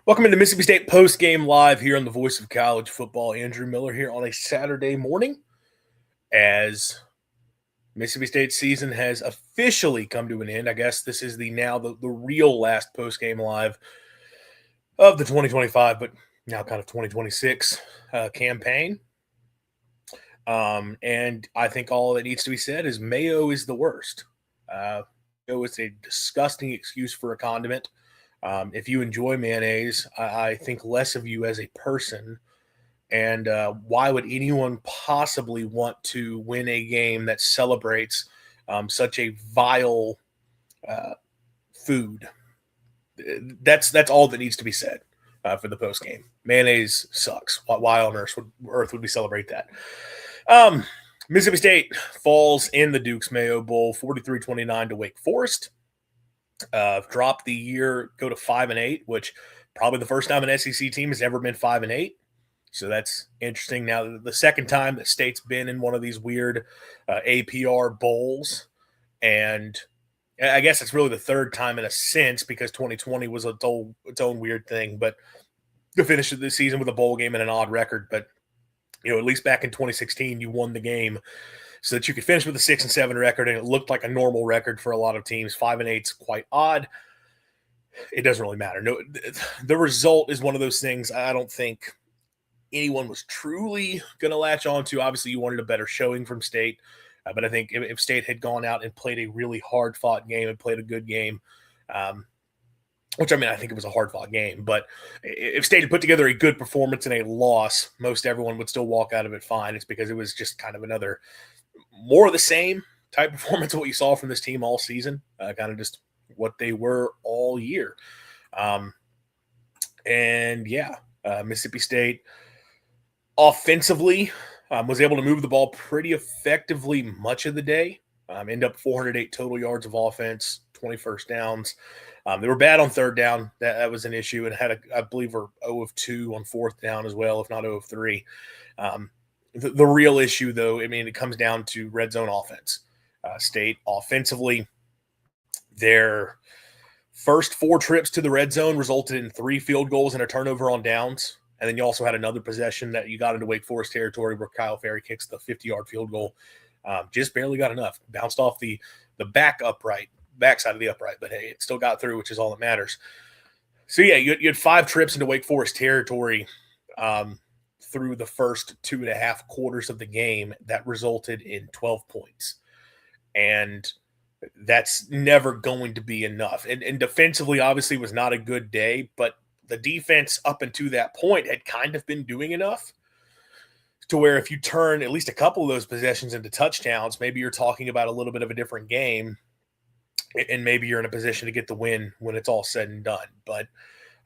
Welcome into Mississippi State Post-Game Live here on the Voice of College Football. Andrew Miller here on a Saturday morning as Mississippi State's season has officially come to an end. I guess this is the real last Post-Game Live of the 2025, but now kind of 2026 campaign. And I think all that needs to be said is Mayo is the worst. Mayo is a disgusting excuse for a condiment. If you enjoy mayonnaise, I think less of you as a person. And why would anyone possibly want to win a game that celebrates such a vile food? That's all that needs to be said for the post game. Mayonnaise sucks. Why on earth would we celebrate that? Mississippi State falls in the Duke's Mayo Bowl, 43-29 to Wake Forest. Drop the year, go to 5-8, which probably the first time an SEC team has ever been 5-8. So that's interesting. Now, the second time that State's been in one of these weird APR bowls, and I guess it's really the third time in a sense because 2020 was its own weird thing. But to finish the season with a bowl game and an odd record, but at least back in 2016, you won the game so that you could finish with a 6-7 record, and it looked like a normal record for a lot of teams. 5-8 is quite odd. It doesn't really matter. No, the result is one of those things I don't think anyone was truly going to latch on to. Obviously, you wanted a better showing from State, but I think if State had gone out and played a really hard-fought game and played a good game, which, I think it was a hard-fought game, but if State had put together a good performance and a loss, most everyone would still walk out of it fine. It's because it was just kind of another more of the same type of performance of what you saw from this team all season, kind of just what they were all year. Mississippi State offensively was able to move the ball pretty effectively much of the day, end up 408 total yards of offense, 20 first downs. They were bad on third down. That was an issue, and I believe we're 0 of 2 on fourth down as well, if not 0 of 3. The real issue, though, it comes down to red zone offense. State offensively, their first 4 trips to the red zone resulted in 3 field goals and a turnover on downs. And then you also had another possession that you got into Wake Forest territory where Kyle Ferry kicks the 50-yard field goal. Just barely got enough. Bounced off the backside of the upright, but hey, it still got through, which is all that matters. So, yeah, you had 5 trips into Wake Forest territory through the first 2.5 quarters of the game that resulted in 12 points. And that's never going to be enough. And defensively, obviously, was not a good day, but the defense up until that point had kind of been doing enough to where if you turn at least a couple of those possessions into touchdowns, maybe you're talking about a little bit of a different game, and maybe you're in a position to get the win when it's all said and done. But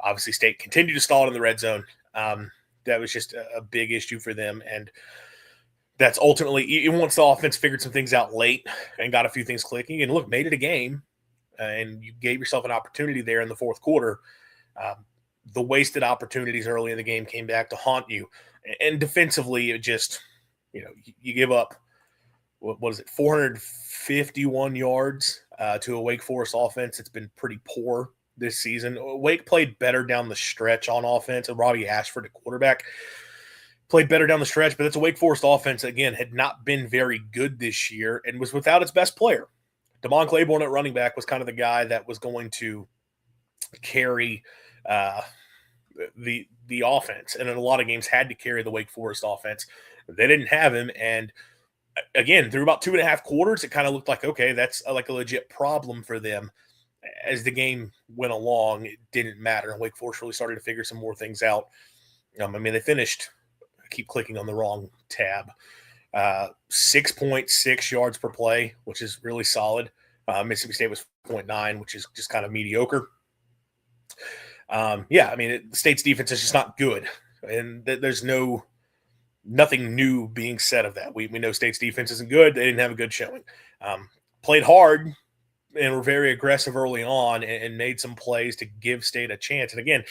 obviously, State continued to stall it in the red zone. That was just a big issue for them, and that's ultimately, even once the offense figured some things out late and got a few things clicking, and look, made it a game, and you gave yourself an opportunity there in the fourth quarter. The wasted opportunities early in the game came back to haunt you. And defensively, it just, you give up, what is it, 451 yards to a Wake Forest offense. It's been pretty poor this season. Wake played better down the stretch on offense, and Robbie Ashford, at quarterback, played better down the stretch, but it's a Wake Forest offense, again, had not been very good this year and was without its best player. DeMond Claiborne at running back was kind of the guy that was going to carry the offense, and in a lot of games had to carry the Wake Forest offense. They didn't have him, and again, through about 2.5 quarters, it kind of looked like, okay, that's like a legit problem for them. As the game went along, it didn't matter, and Wake Forest really started to figure some more things out. They finished, I keep clicking on the wrong tab, 6.6 yards per play, which is really solid. Mississippi State was 4.9, which is just kind of mediocre. The State's defense is just not good, and there's nothing new being said of that. We know State's defense isn't good. They didn't have a good showing. Played hard and were very aggressive early on and made some plays to give State a chance. And again,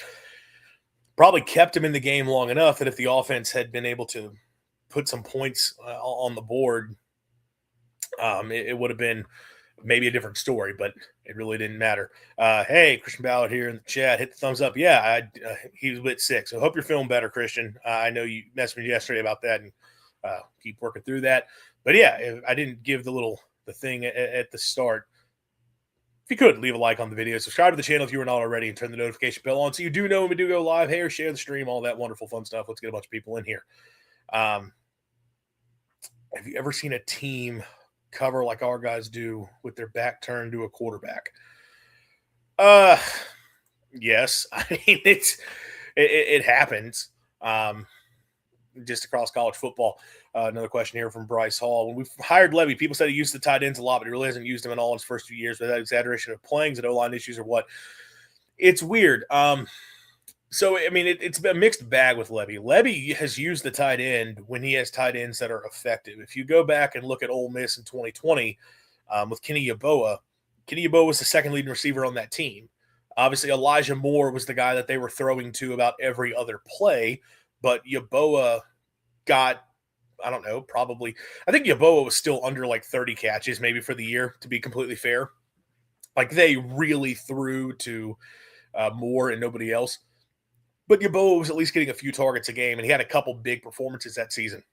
probably kept him in the game long enough that if the offense had been able to put some points on the board, it would have been maybe a different story, but it really didn't matter. Hey, Christian Ballard here in the chat. Hit the thumbs up. Yeah, he was a bit sick, so hope you're feeling better, Christian. I know you messaged me yesterday about that, and keep working through that. But yeah, I didn't give the thing at the start. If you could, leave a like on the video, subscribe to the channel if you were not already, and turn the notification bell on so you do know when we do go live. Hey, or share the stream, all that wonderful fun stuff. Let's get a bunch of people in here. Have you ever seen a team cover like our guys do with their back turned to a quarterback? Yes. I mean, it happens. Just across college football. Another question here from Bryce Hall. When we hired Levy, people said he used the tight ends a lot, but he really hasn't used them at all in his first few years. But that exaggeration of playing, is it O-line issues or what? It's weird. So, I mean, it's been a mixed bag with Levy. Levy has used the tight end when he has tight ends that are effective. If you go back and look at Ole Miss in 2020 with Kenny Yeboah was the second leading receiver on that team. Obviously, Elijah Moore was the guy that they were throwing to about every other play, but Yeboah got, I don't know, probably, I think Yeboah was still under like 30 catches maybe for the year, to be completely fair. Like, they really threw to Moore and nobody else. But Yeboah was at least getting a few targets a game, and he had a couple big performances that season.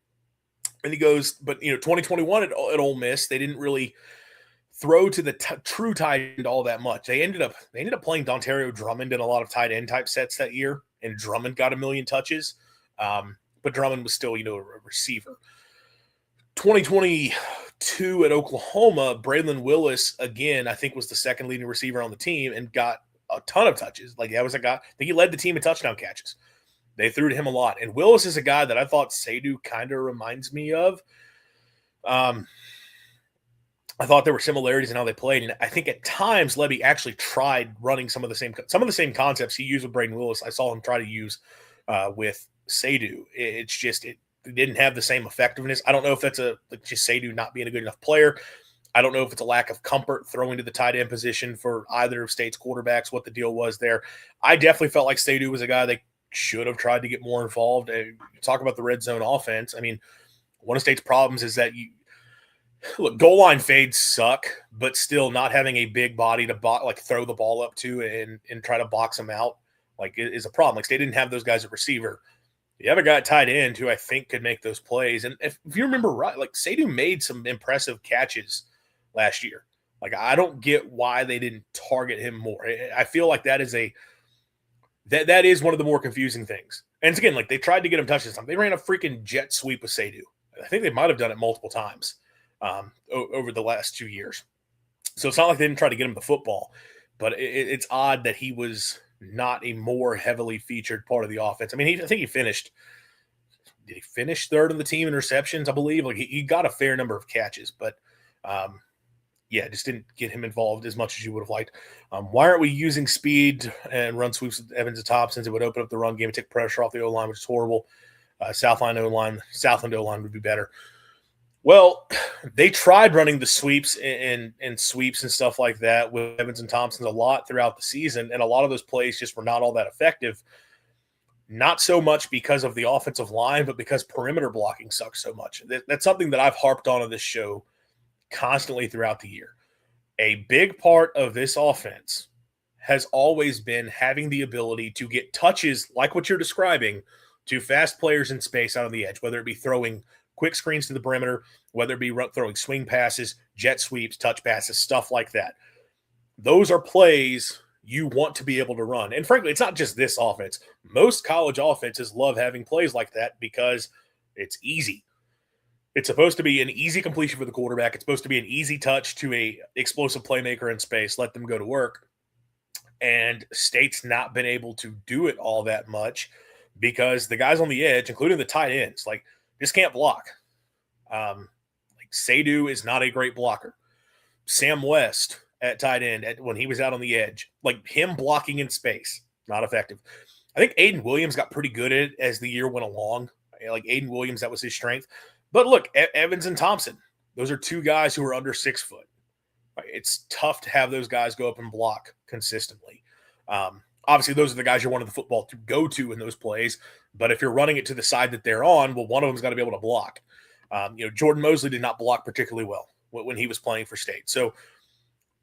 And he goes, but 2021 at Ole Miss, they didn't really throw to the true tight end all that much. They ended up playing Dontario Drummond in a lot of tight end type sets that year, and Drummond got 1 million touches. But Drummond was still, a receiver. 2022 at Oklahoma, Braylon Willis, again, I think was the second leading receiver on the team and got a ton of touches. Like, that was a guy, I think he led the team in touchdown catches. They threw to him a lot. And Willis is a guy that I thought Seydoux kind of reminds me of. I thought there were similarities in how they played. And I think at times Levy actually tried running some of the same concepts he used with Braylon Willis. I saw him try to use with Seydoux. It's just, it didn't have the same effectiveness. I don't know if that's just Seydoux not being a good enough player. I don't know if it's a lack of comfort throwing to the tight end position for either of State's quarterbacks, what the deal was there. I definitely felt like Seydoux was a guy they should have tried to get more involved. And talk about the red zone offense. I mean, one of State's problems is that goal line fades suck, but still not having a big body to throw the ball up to and try to box them out is a problem. Like, State didn't have those guys at receiver. You have a guy at tight end who I think could make those plays. And if you remember right, Seydoux made some impressive catches last year. I don't get why they didn't target him more. I feel like that is that is one of the more confusing things. And again, they tried to get him touches. They ran a freaking jet sweep with Seydoux. I think they might have done it multiple times over the last 2 years. So it's not like they didn't try to get him the football, but it's odd that he was not a more heavily featured part of the offense. I mean, I think he finished. Did he finish third on the team in receptions? I believe he got a fair number of catches, but just didn't get him involved as much as you would have liked. Why aren't we using speed and run sweeps with Evans at top, since it would open up the run game and take pressure off the O-line, which is horrible. Southland O-line would be better. Well, they tried running the sweeps and sweeps and stuff like that with Evans and Thompson a lot throughout the season, and a lot of those plays just were not all that effective. Not so much because of the offensive line, but because perimeter blocking sucks so much. That's something that I've harped on this show constantly throughout the year. A big part of this offense has always been having the ability to get touches like what you're describing to fast players in space out on the edge, whether it be throwing quick screens to the perimeter, whether it be throwing swing passes, jet sweeps, touch passes, stuff like that. Those are plays you want to be able to run. And frankly, it's not just this offense. Most college offenses love having plays like that because it's easy. It's supposed to be an easy completion for the quarterback. It's supposed to be an easy touch to a explosive playmaker in space. Let them go to work. And State's not been able to do it all that much because the guys on the edge, including the tight ends, just can't block. Seydoux is not a great blocker. Sam West at tight end when he was out on the edge, him blocking in space, not effective. I think Aiden Williams got pretty good at it as the year went along. Aiden Williams, that was his strength. But look, Evans and Thompson, those are two guys who are under 6 foot. It's tough to have those guys go up and block consistently. Obviously, those are the guys you wanted the football to go to in those plays. But if you're running it to the side that they're on, well, one of them's got to be able to block. Jordan Mosley did not block particularly well when he was playing for State. So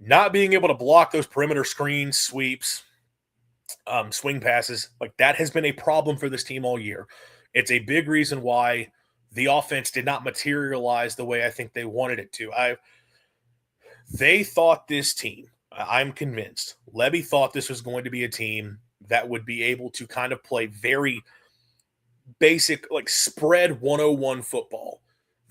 not being able to block those perimeter screens, sweeps, swing passes, like that has been a problem for this team all year. It's a big reason why the offense did not materialize the way I think they wanted it to. They thought this team, I'm convinced, Levy thought this was going to be a team that would be able to kind of play very basic, like spread 101 football.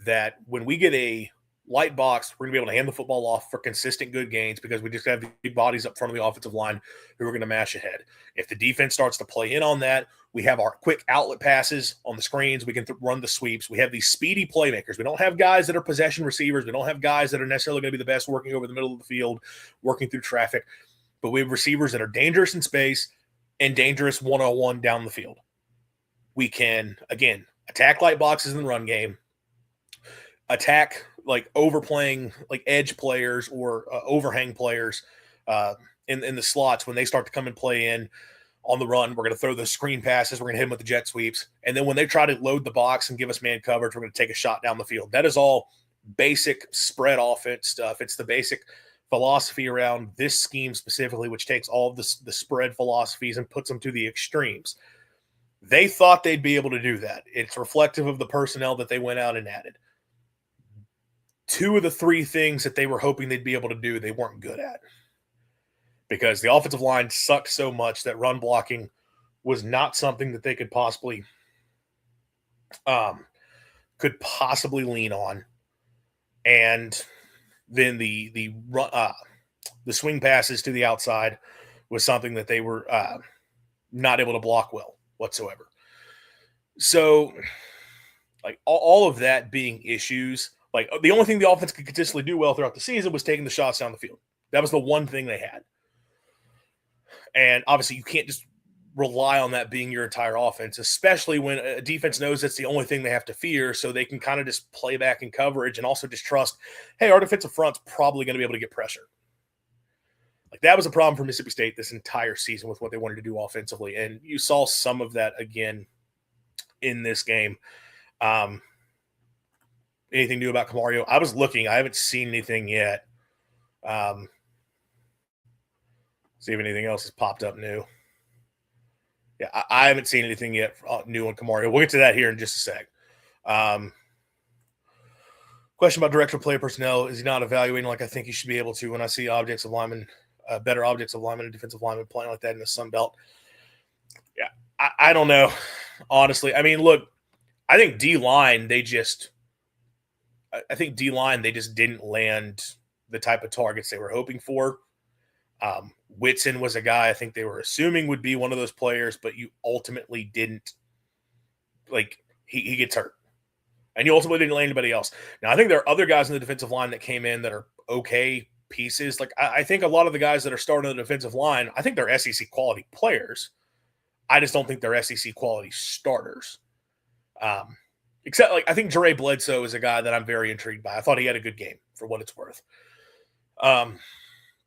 That when we get a light box, we're going to be able to hand the football off for consistent good gains because we just have the big bodies up front of the offensive line who are going to mash ahead. If the defense starts to play in on that, we have our quick outlet passes on the screens. We can run the sweeps. We have these speedy playmakers. We don't have guys that are possession receivers. We don't have guys that are necessarily going to be the best working over the middle of the field, working through traffic. But we have receivers that are dangerous in space and dangerous one-on-one down the field. We can, again, attack light boxes in the run game, attack like overplaying like edge players or overhang players in the slots when they start to come and play in on the run. We're going to throw the screen passes. We're going to hit them with the jet sweeps. And then when they try to load the box and give us man coverage, we're going to take a shot down the field. That is all basic spread offense stuff. It's the basic philosophy around this scheme specifically, which takes all of the spread philosophies and puts them to the extremes. They thought they'd be able to do that. It's reflective of the personnel that they went out and added. 2 of the 3 things that they were hoping they'd be able to do, they weren't good at. Because the offensive line sucked so much that run blocking was not something that they could possibly lean on. And then the swing passes to the outside was something that they were not able to block well whatsoever. So, like all of that being issues, like the only thing the offense could consistently do well throughout the season was taking the shots down the field. That was the one thing they had. And obviously you can't just rely on that being your entire offense, especially when a defense knows that's the only thing they have to fear, so they can kind of just play back in coverage and also just trust, hey, our defensive front's probably going to be able to get pressure. Like that was a problem for Mississippi State this entire season with what they wanted to do offensively, and you saw some of that again in this game. Anything new about Kamario? I was looking. I haven't seen anything yet. See if anything else has popped up new. Yeah, I haven't seen anything yet new on Kamario. We'll get to that here in just a sec. Question about director of player personnel. Is he not evaluating like I think he should be able to when I see objects of linemen, better objects of linemen and defensive linemen playing like that in the Sun Belt? Yeah, I don't know. Honestly, I mean, look, I think D-line, they just didn't land the type of targets they were hoping for. Whitson was a guy I think they were assuming would be one of those players, but you ultimately didn't. Like, he gets hurt. And you ultimately didn't land anybody else. Now, I think there are other guys in the defensive line that came in that are okay pieces. Like, I think a lot of the guys that are starting on the defensive line, I think they're SEC quality players. I just don't think they're SEC quality starters. Except, like, I think Jere Bledsoe is a guy that I'm very intrigued by. I thought he had a good game for what it's worth.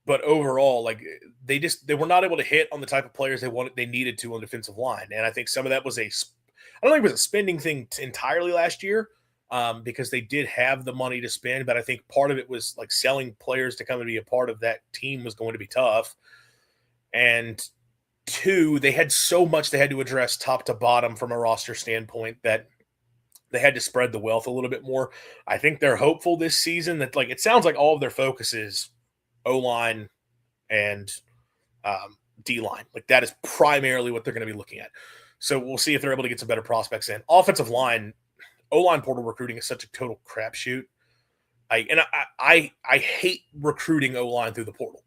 But overall, like they were not able to hit on the type of players they needed to on the defensive line. And I think some of that was I don't think it was a spending thing entirely last year because they did have the money to spend. But I think part of it was like selling players to come and be a part of that team was going to be tough. And 2, they had so much they had to address top to bottom from a roster standpoint that they had to spread the wealth a little bit more. I think they're hopeful this season that like it sounds like all of their focus is O-line and D-line. Like that is primarily what they're going to be looking at. So we'll see if they're able to get some better prospects in. Offensive line, O-line portal recruiting is such a total crapshoot. I hate recruiting O-line through the portal.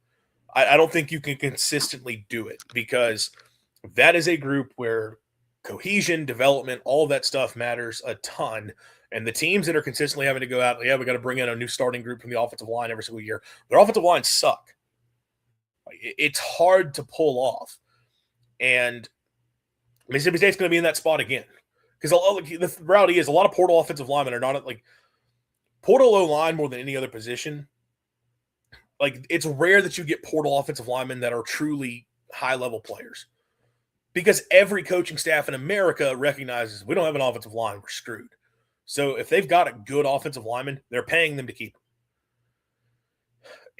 I don't think you can consistently do it because that is a group where cohesion, development, all that stuff matters a ton. And the teams that are consistently having to go out, we got to bring in a new starting group from the offensive line every single year. Their offensive lines suck. It's hard to pull off. And Mississippi State's going to be in that spot again. Because the reality is a lot of portal offensive linemen are not like portal O-line more than any other position. Like it's rare that you get portal offensive linemen that are truly high-level players. Because every coaching staff in America recognizes we don't have an offensive line, we're screwed. So if they've got a good offensive lineman, they're paying them to keep them.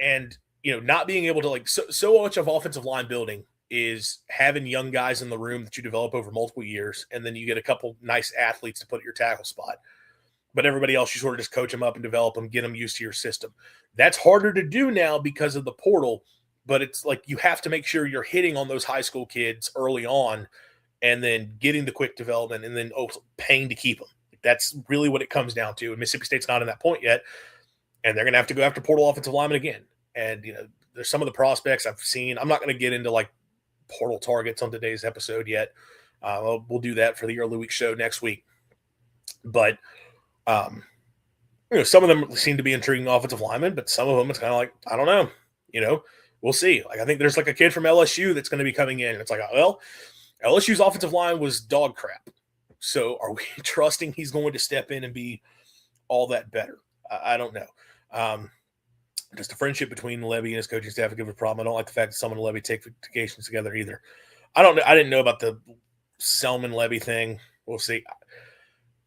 And, not being able to so much of offensive line building is having young guys in the room that you develop over multiple years, and then you get a couple nice athletes to put at your tackle spot. But everybody else, you sort of just coach them up and develop them, get them used to your system. That's harder to do now because of the portal, but it's like you have to make sure you're hitting on those high school kids early on and then getting the quick development and then paying to keep them. That's really what it comes down to. And Mississippi State's not in that point yet, and they're going to have to go after portal offensive linemen again. And, there's some of the prospects I've seen. I'm not going to get into portal targets on today's episode yet. We'll do that for the early week show next week. But, some of them seem to be intriguing offensive linemen, but some of them it's kind of I don't know. We'll see. I think there's a kid from LSU that's going to be coming in. And it's well, LSU's offensive line was dog crap. So are we trusting he's going to step in and be all that better? I don't know. Just a friendship between Levy and his coaching staff a good problem. I don't like the fact that someone and Levy take vacations together either. I don't know. I didn't know about the Selman Levy thing. We'll see.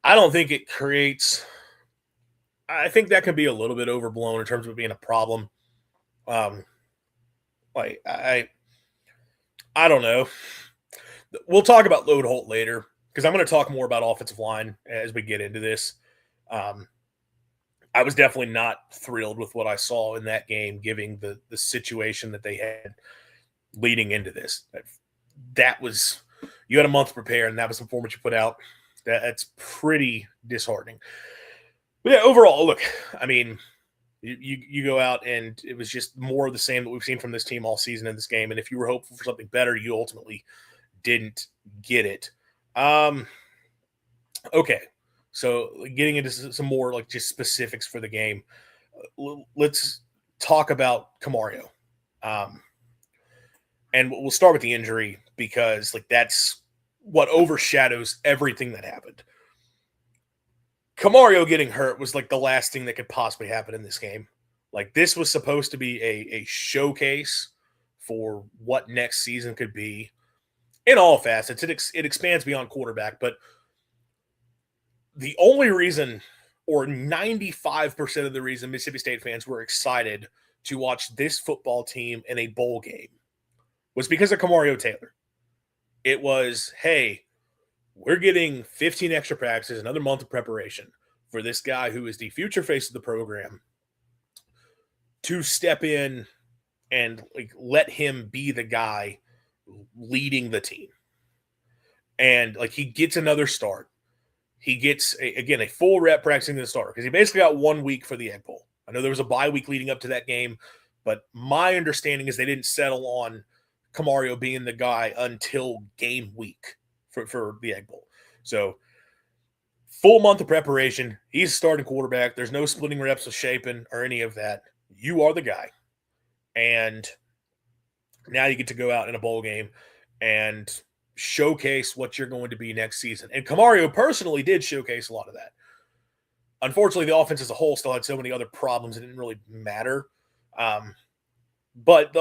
I don't think it creates. I think that can be a little bit overblown in terms of it being a problem. I don't know. We'll talk about Lode Holt later because I'm going to talk more about offensive line as we get into this. I was definitely not thrilled with what I saw in that game, given the situation that they had leading into this. That was, you had a month to prepare, and that was the format you put out. That's pretty disheartening. But yeah, overall, look, you go out, and it was just more of the same that we've seen from this team all season in this game. And if you were hopeful for something better, you ultimately didn't get it. Okay. So getting into some more just specifics for the game, let's talk about Kamario. And we'll start with the injury because that's what overshadows everything that happened. Kamario getting hurt was the last thing that could possibly happen in this game. This was supposed to be a showcase for what next season could be in all facets. It expands beyond quarterback, but the only reason, or 95% of the reason Mississippi State fans were excited to watch this football team in a bowl game was because of Kamario Taylor. It was, hey, we're getting 15 extra practices, another month of preparation for this guy who is the future face of the program to step in and let him be the guy leading the team. And he gets another start. He gets, a full rep practicing the starter because he basically got 1 week for the Egg Bowl. I know there was a bye week leading up to that game, but my understanding is they didn't settle on Kamario being the guy until game week for the Egg Bowl. So full month of preparation. He's starting quarterback. There's no splitting reps with Shapen or any of that. You are the guy. And now you get to go out in a bowl game and showcase what you're going to be next season. And Kamario personally did showcase a lot of that. Unfortunately, the offense as a whole still had so many other problems it didn't really matter. But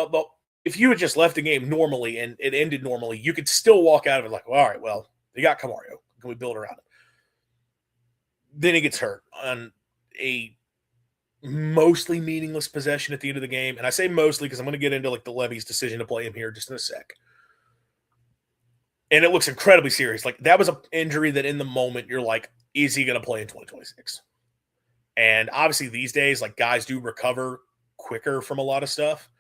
if you had just left the game normally and it ended normally, you could still walk out of it all right, well, they got Kamario. Can we build around it? Then he gets hurt on a mostly meaningless possession at the end of the game. And I say mostly because I'm going to get into the Levy's decision to play him here just in a sec. And it looks incredibly serious. That was an injury that in the moment you're is he going to play in 2026? And obviously these days, guys do recover quicker from a lot of stuff.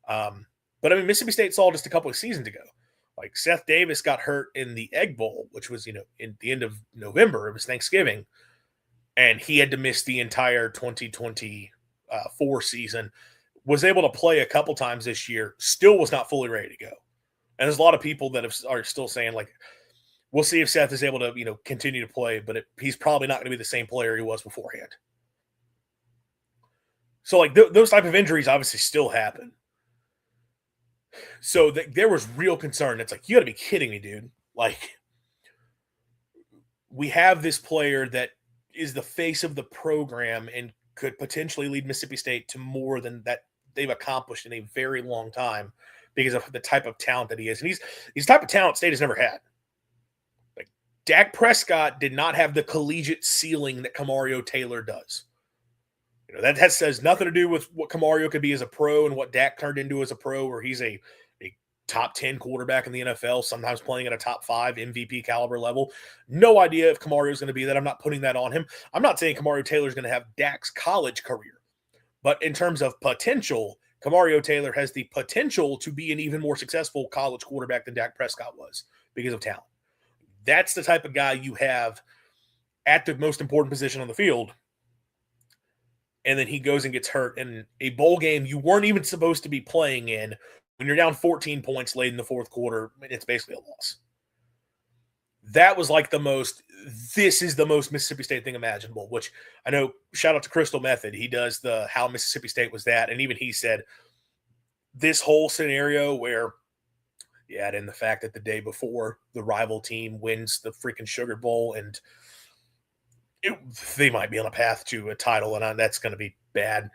But Mississippi State saw just a couple of seasons ago. Seth Davis got hurt in the Egg Bowl, which was, in the end of November. It was Thanksgiving. And he had to miss the entire 2024 season. Was able to play a couple times this year. Still was not fully ready to go. And there's a lot of people that are still saying, we'll see if Seth is able to, continue to play, but he's probably not going to be the same player he was beforehand. So, those type of injuries obviously still happen. So there was real concern. It's you got to be kidding me, dude. We have this player that is the face of the program and could potentially lead Mississippi State to more than that they've accomplished in a very long time because of the type of talent that he is. And he's the type of talent State has never had. Dak Prescott did not have the collegiate ceiling that Kamario Taylor does. That has nothing to do with what Kamario could be as a pro and what Dak turned into as a pro, where he's a top 10 quarterback in the NFL, sometimes playing at a top 5 MVP caliber level. No idea if Kamario is going to be that. I'm not putting that on him. I'm not saying Kamario Taylor is going to have Dak's college career, but in terms of potential, Kamario Taylor has the potential to be an even more successful college quarterback than Dak Prescott was because of talent. That's the type of guy you have at the most important position on the field. And then he goes and gets hurt in a bowl game you weren't even supposed to be playing in. When you're down 14 points late in the fourth quarter, it's basically a loss. That was like this is the most Mississippi State thing imaginable, which I know, shout out to Crystal Method. He does the how Mississippi State was that. And even he said this whole scenario where you add in the fact that the day before the rival team wins the freaking Sugar Bowl and they might be on a path to a title, and that's going to be bad.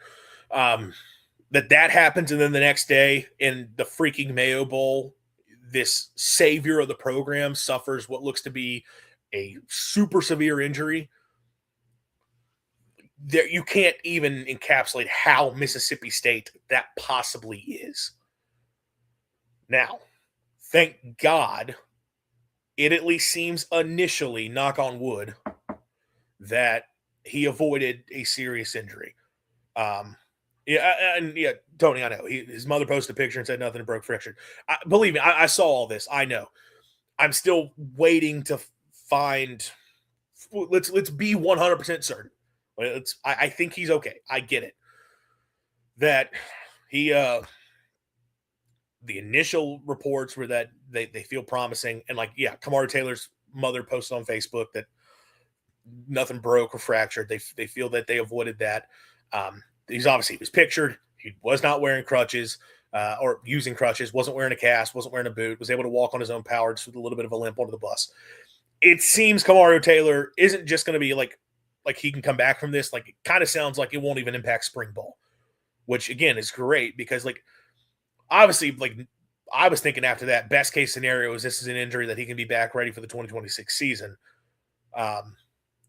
That happens, and then the next day in the freaking Mayo Bowl, this savior of the program suffers what looks to be a super severe injury. There, you can't even encapsulate how Mississippi State that possibly is. Now, thank God, it at least seems initially, knock on wood, that he avoided a serious injury. Tony, I know. His mother posted a picture and said nothing broke fractured. Believe me, I saw all this. I know. I'm still waiting to find. Let's be 100% certain. I think he's okay. I get it. That he the initial reports were that they feel promising, and Kamario Taylor's mother posted on Facebook that nothing broke or fractured. They feel that they avoided that. He was pictured. He was not wearing crutches or using crutches, wasn't wearing a cast, wasn't wearing a boot, was able to walk on his own power just with a little bit of a limp onto the bus. It seems Kamario Taylor isn't just going to be like he can come back from this. Like, it kind of sounds like it won't even impact spring ball, which again is great because obviously I was thinking after that, best case scenario is this is an injury that he can be back ready for the 2026 season.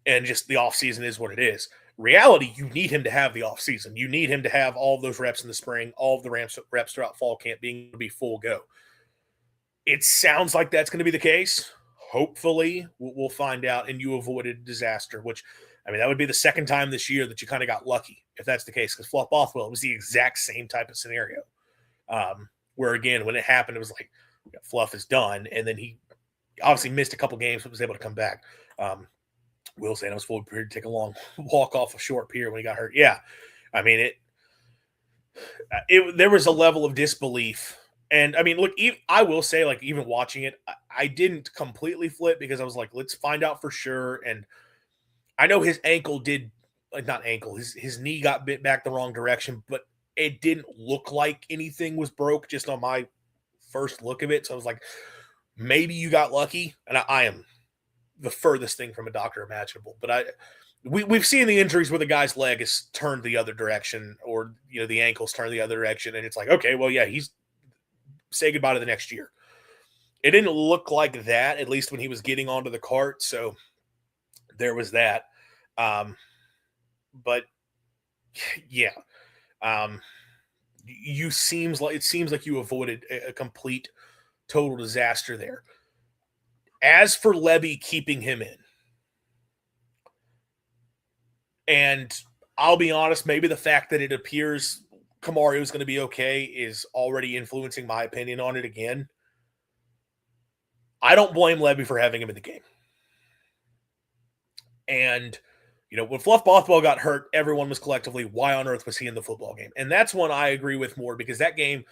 And just the offseason is what it is. Reality, you need him to have the offseason. You need him to have all of those reps in the spring, all of the reps throughout fall camp being to be full go. It sounds like that's going to be the case. Hopefully, we'll find out, and you avoided disaster, which, that would be the second time this year that you kind of got lucky, if that's the case, because Fluff Bothwell was the exact same type of scenario. Where, again, when it happened, it was like, Fluff is done, and then he obviously missed a couple games, but was able to come back. Will saying I was fully prepared to take a long walk off a short pier when he got hurt. Yeah. There was a level of disbelief. And look, I will say, even watching it, I didn't completely flip because I was like, let's find out for sure. And I know his ankle did, not ankle, his knee got bit back the wrong direction, but it didn't look like anything was broke just on my first look of it. So I was like, maybe you got lucky. And I am the furthest thing from a doctor imaginable. But we've seen the injuries where the guy's leg is turned the other direction, or the ankle's turned the other direction, and it's like, okay, well, yeah, he's say goodbye to the next year. It didn't look like that, at least when he was getting onto the cart. So there was that. But yeah, it seems like you avoided a complete total disaster there. As for Levy keeping him in, and I'll be honest, maybe the fact that it appears Kamario is going to be okay is already influencing my opinion on it again. I don't blame Levy for having him in the game. And, when Fluff Bothwell got hurt, everyone was collectively, why on earth was he in the football game? And that's one I agree with more, because that game,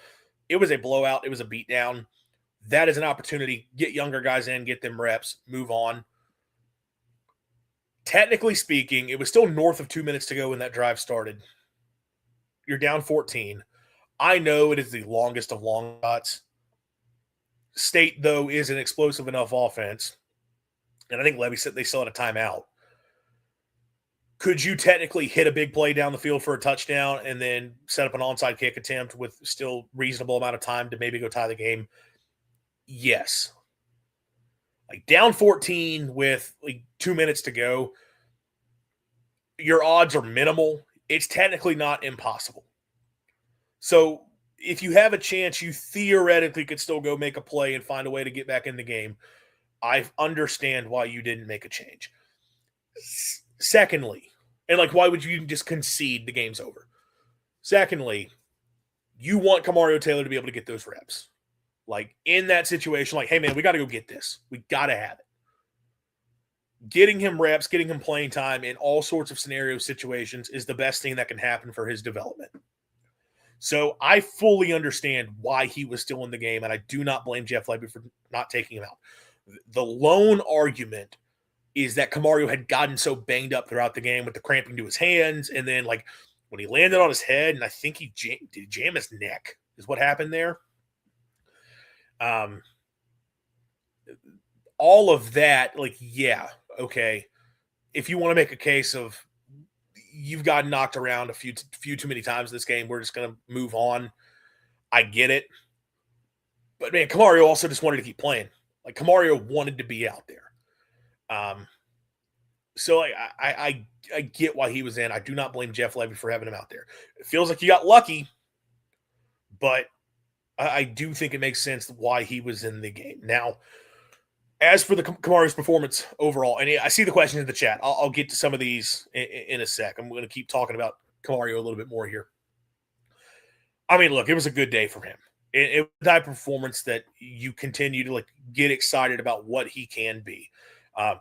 it was a blowout. It was a beatdown. That is an opportunity. Get younger guys in, get them reps, move on. Technically speaking, it was still north of 2 minutes to go when that drive started. You're down 14. I know it is the longest of long shots. State, though, is an explosive enough offense. And I think Levy said they still had a timeout. Could you technically hit a big play down the field for a touchdown and then set up an onside kick attempt with still reasonable amount of time to maybe go tie the game? Yes. Down 14 with 2 minutes to go, your odds are minimal. it's technically not impossible. So if you have a chance, you theoretically could still go make a play and find a way to get back in the game. I understand why you didn't make a change. Secondly, and like, why would you just concede the game's over? Secondly, you want Kamario Taylor to be able to get those reps. Like, in that situation, like, hey, man, we got to go get this. We got to have it. Getting him reps, getting him playing time in all sorts of scenario situations is the best thing that can happen for his development. So I fully understand why he was still in the game, and I do not blame Jeff Lebby for not taking him out. The lone argument is that Kamario had gotten so banged up throughout the game with the cramping to his hands, and then like when he landed on his head, and I think he did jam his neck is what happened there. All of that, like, yeah, okay. If you want to make a case of you've gotten knocked around a few too many times this game, we're just going to move on. I get it. But, man, Kamario also just wanted to keep playing. Like, Kamario wanted to be out there. So like, I get why he was in. I do not blame Jeff Lebby for having him out there. It feels like you got lucky, but I do think it makes sense why he was in the game. Now, as for the Kamario's performance overall, and I see the questions in the chat. I'll get to some of these in a sec. I'm going to keep talking about Kamario a little bit more here. I mean, look, it was a good day for him. It was the type of performance that you continue to like get excited about what he can be.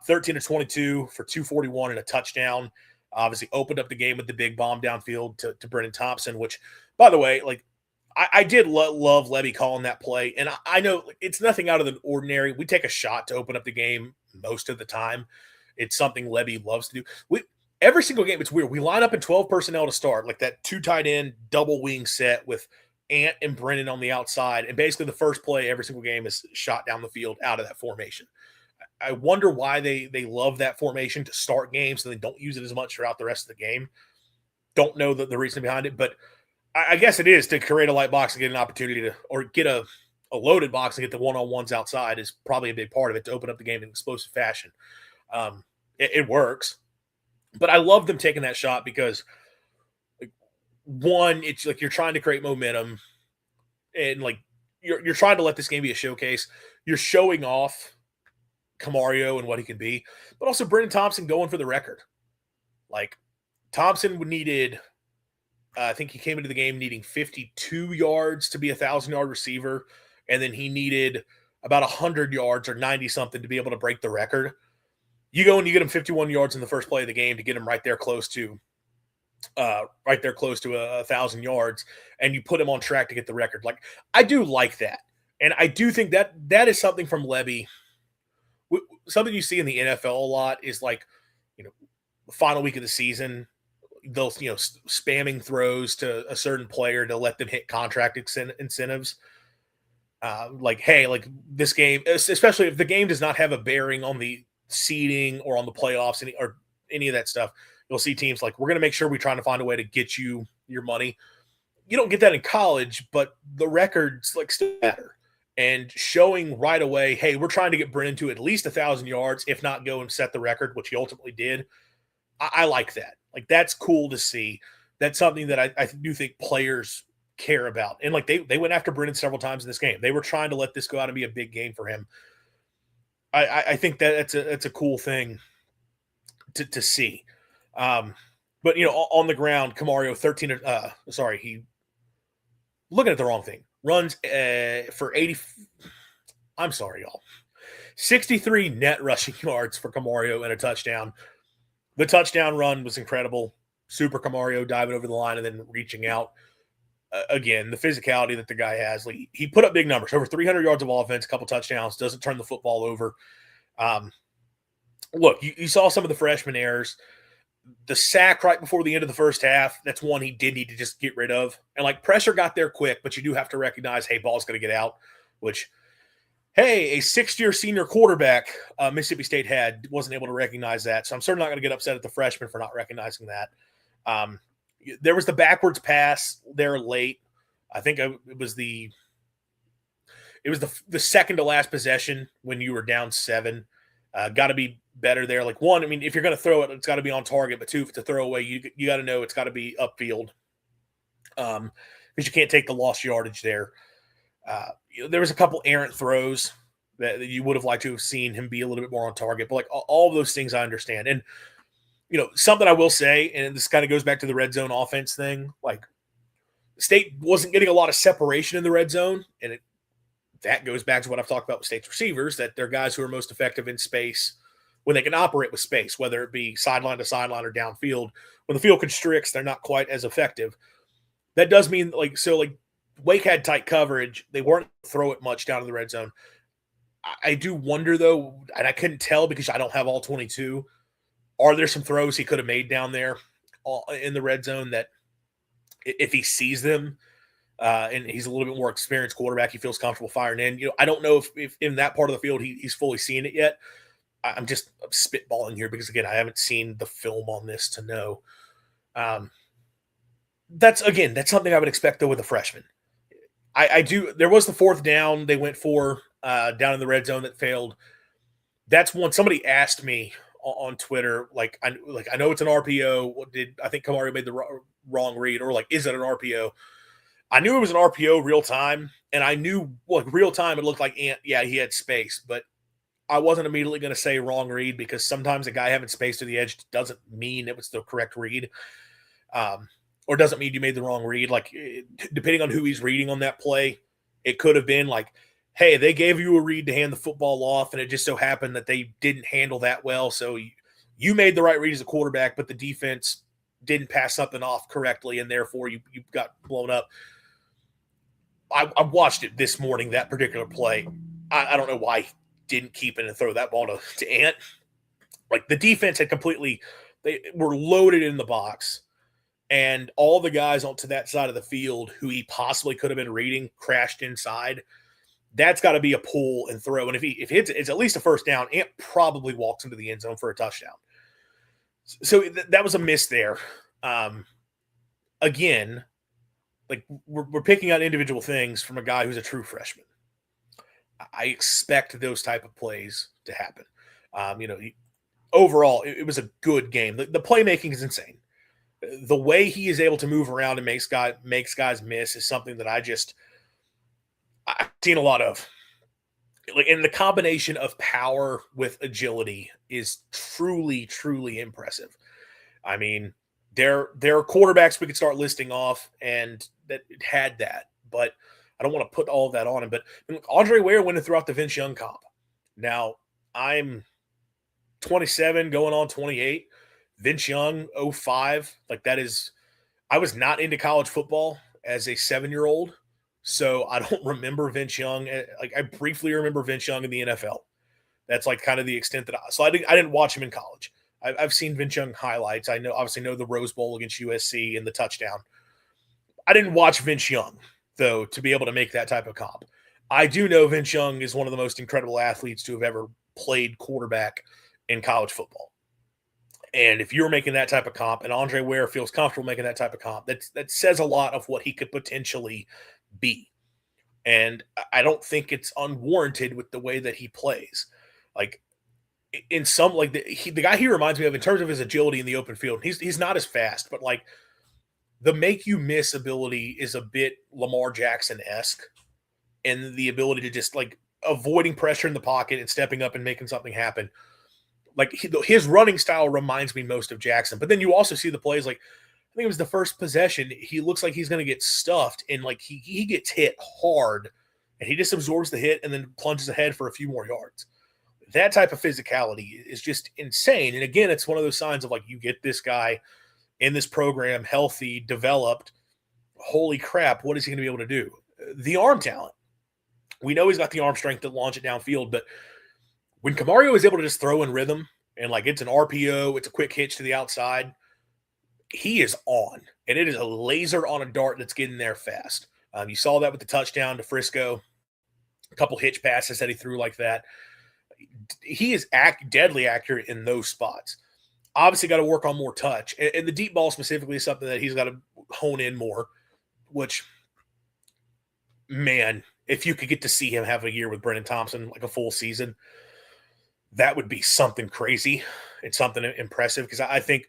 13 to 22 for 241 and a touchdown. Obviously opened up the game with the big bomb downfield to Brennan Thompson, which, by the way, like I did love Lebby calling that play. And I know it's nothing out of the ordinary. We take a shot to open up the game most of the time. It's something Lebby loves to do. Every single game, it's weird. We line up in 12 personnel to start, like that 2 tight end double wing set with Ant and Brennan on the outside. And basically the first play every single game is shot down the field out of that formation. I wonder why they love that formation to start games and they don't use it as much throughout the rest of the game. Don't know the reason behind it, but I guess it is to create a light box and get an opportunity to, or get a loaded box and get the one-on-ones outside is probably a big part of it to open up the game in explosive fashion. It works, but I love them taking that shot because, like, one, it's like you're trying to create momentum and like you're trying to let this game be a showcase. You're showing off Kamario and what he can be, but also Brennan Thompson going for the record. Like, Thompson needed, I think he came into the game needing 52 yards to be a 1,000-yard receiver, and then he needed about 100 yards or 90-something to be able to break the record. You go and you get him 51 yards in the first play of the game to get him right there close to 1,000 yards, and you put him on track to get the record. Like, I do like that, and I do think that is something from Lebby. Something you see in the NFL a lot is like, the final week of the season, they'll, spamming throws to a certain player to let them hit contract incentives. Like, hey, like this game, especially if the game does not have a bearing on the seeding or on the playoffs or any of that stuff, you'll see teams like, we're going to make sure we're trying to find a way to get you your money. You don't get that in college, but the records like still matter. And showing right away, hey, we're trying to get Brennan to at least 1,000 yards, if not go and set the record, which he ultimately did. I like that. Like, that's cool to see. That's something that I do think players care about. And like they went after Brennan several times in this game. They were trying to let this go out and be a big game for him. I think that it's a cool thing to see. But on the ground, Kamario 13. He looking at the wrong thing. Runs for 80. I'm sorry, y'all. 63 net rushing yards for Kamario and a touchdown. The touchdown run was incredible. Super Kamario diving over the line and then reaching out. Again, the physicality that the guy has. Like, he put up big numbers. Over 300 yards of offense, a couple touchdowns, doesn't turn the football over. Look, you saw some of the freshman errors. The sack right before the end of the first half, that's one he did need to just get rid of. And, like, pressure got there quick, but you do have to recognize, hey, ball's going to get out, which, hey, a sixth-year senior quarterback Mississippi State wasn't able to recognize that. So I'm certainly not going to get upset at the freshman for not recognizing that. There was the backwards pass there late. I think it was the second to last possession when you were down 7. Got to be better there. Like, one, I mean, if you're going to throw it, it's got to be on target. But two, to throw away, you got to know it's got to be upfield, because you can't take the lost yardage there. There was a couple errant throws that you would have liked to have seen him be a little bit more on target. But like all of those things, I understand. And something I will say, and this kind of goes back to the red zone offense thing. Like, State wasn't getting a lot of separation in the red zone, and that goes back to what I've talked about with State's receivers, that they're guys who are most effective in space when they can operate with space, whether it be sideline to sideline or downfield. When the field constricts, they're not quite as effective. That does mean, Wake had tight coverage. They weren't throw it much down in the red zone. I do wonder, though, and I couldn't tell because I don't have all 22, are there some throws he could have made down there in the red zone that if he sees them, and he's a little bit more experienced quarterback, he feels comfortable firing in. I don't know if in that part of the field he's fully seeing it yet. I'm just spitballing here because, again, I haven't seen the film on this to know. That's something I would expect, though, with a freshman. I do. There was the fourth down they went for down in the red zone that failed. That's one somebody asked me on Twitter. I know it's an RPO. I think Kamario made the wrong read, or is it an RPO? I knew it was an RPO real time, and I knew real time it looked like he had space, but I wasn't immediately going to say wrong read because sometimes a guy having space to the edge doesn't mean it was the correct read, or doesn't mean you made the wrong read. Depending on who he's reading on that play, it could have been hey, they gave you a read to hand the football off, and it just so happened that they didn't handle that well, so you made the right read as a quarterback, but the defense didn't pass something off correctly, and therefore you got blown up. I watched it this morning, that particular play. I don't know why he didn't keep it and throw that ball to Ant. The defense had they were loaded in the box, and all the guys onto that side of the field who he possibly could have been reading crashed inside. That's got to be a pull and throw. And if it's at least a first down, Ant probably walks into the end zone for a touchdown. So that was a miss there. Again, we're picking out individual things from a guy who's a true freshman. I expect those type of plays to happen. Overall, it was a good game. The playmaking is insane. The way he is able to move around and makes guys miss is something that I've seen a lot of. And the combination of power with agility is truly, truly impressive. I mean, there are quarterbacks we could start listing off and that had that, but I don't want to put all of that on him. But Andre Ware went throughout the Vince Young comp. Now, I'm 27 going on 28. Vince Young, 05. I was not into college football as a 7-year-old, so I don't remember Vince Young. I briefly remember Vince Young in the NFL. That's kind of the extent that I didn't watch him in college. I've seen Vince Young highlights. I obviously know the Rose Bowl against USC and the touchdown. I didn't watch Vince Young, though, to be able to make that type of comp. I do know Vince Young is one of the most incredible athletes to have ever played quarterback in college football. And if you're making that type of comp, and Andre Ware feels comfortable making that type of comp, that says a lot of what he could potentially be. And I don't think it's unwarranted with the way that he plays. In some, the guy he reminds me of in terms of his agility in the open field, he's not as fast, but the make you miss ability is a bit Lamar Jackson-esque, and the ability to just avoiding pressure in the pocket and stepping up and making something happen. His running style reminds me most of Jackson, but then you also see the plays. I think it was the first possession. He looks like he's going to get stuffed, and he gets hit hard, and he just absorbs the hit and then plunges ahead for a few more yards. That type of physicality is just insane. And again, it's one of those signs of you get this guy in this program, healthy, developed. Holy crap, what is he going to be able to do? The arm talent. We know he's got the arm strength to launch it downfield, but when Kamario is able to just throw in rhythm and it's an RPO, it's a quick hitch to the outside, he is on. And it is a laser on a dart that's getting there fast. You saw that with the touchdown to Frisco, a couple hitch passes that he threw like that. He is deadly accurate in those spots. Obviously got to work on more touch. And the deep ball specifically is something that he's got to hone in more, which, man, if you could get to see him have a year with Brennan Thompson, a full season, that would be something crazy. It's something impressive because I think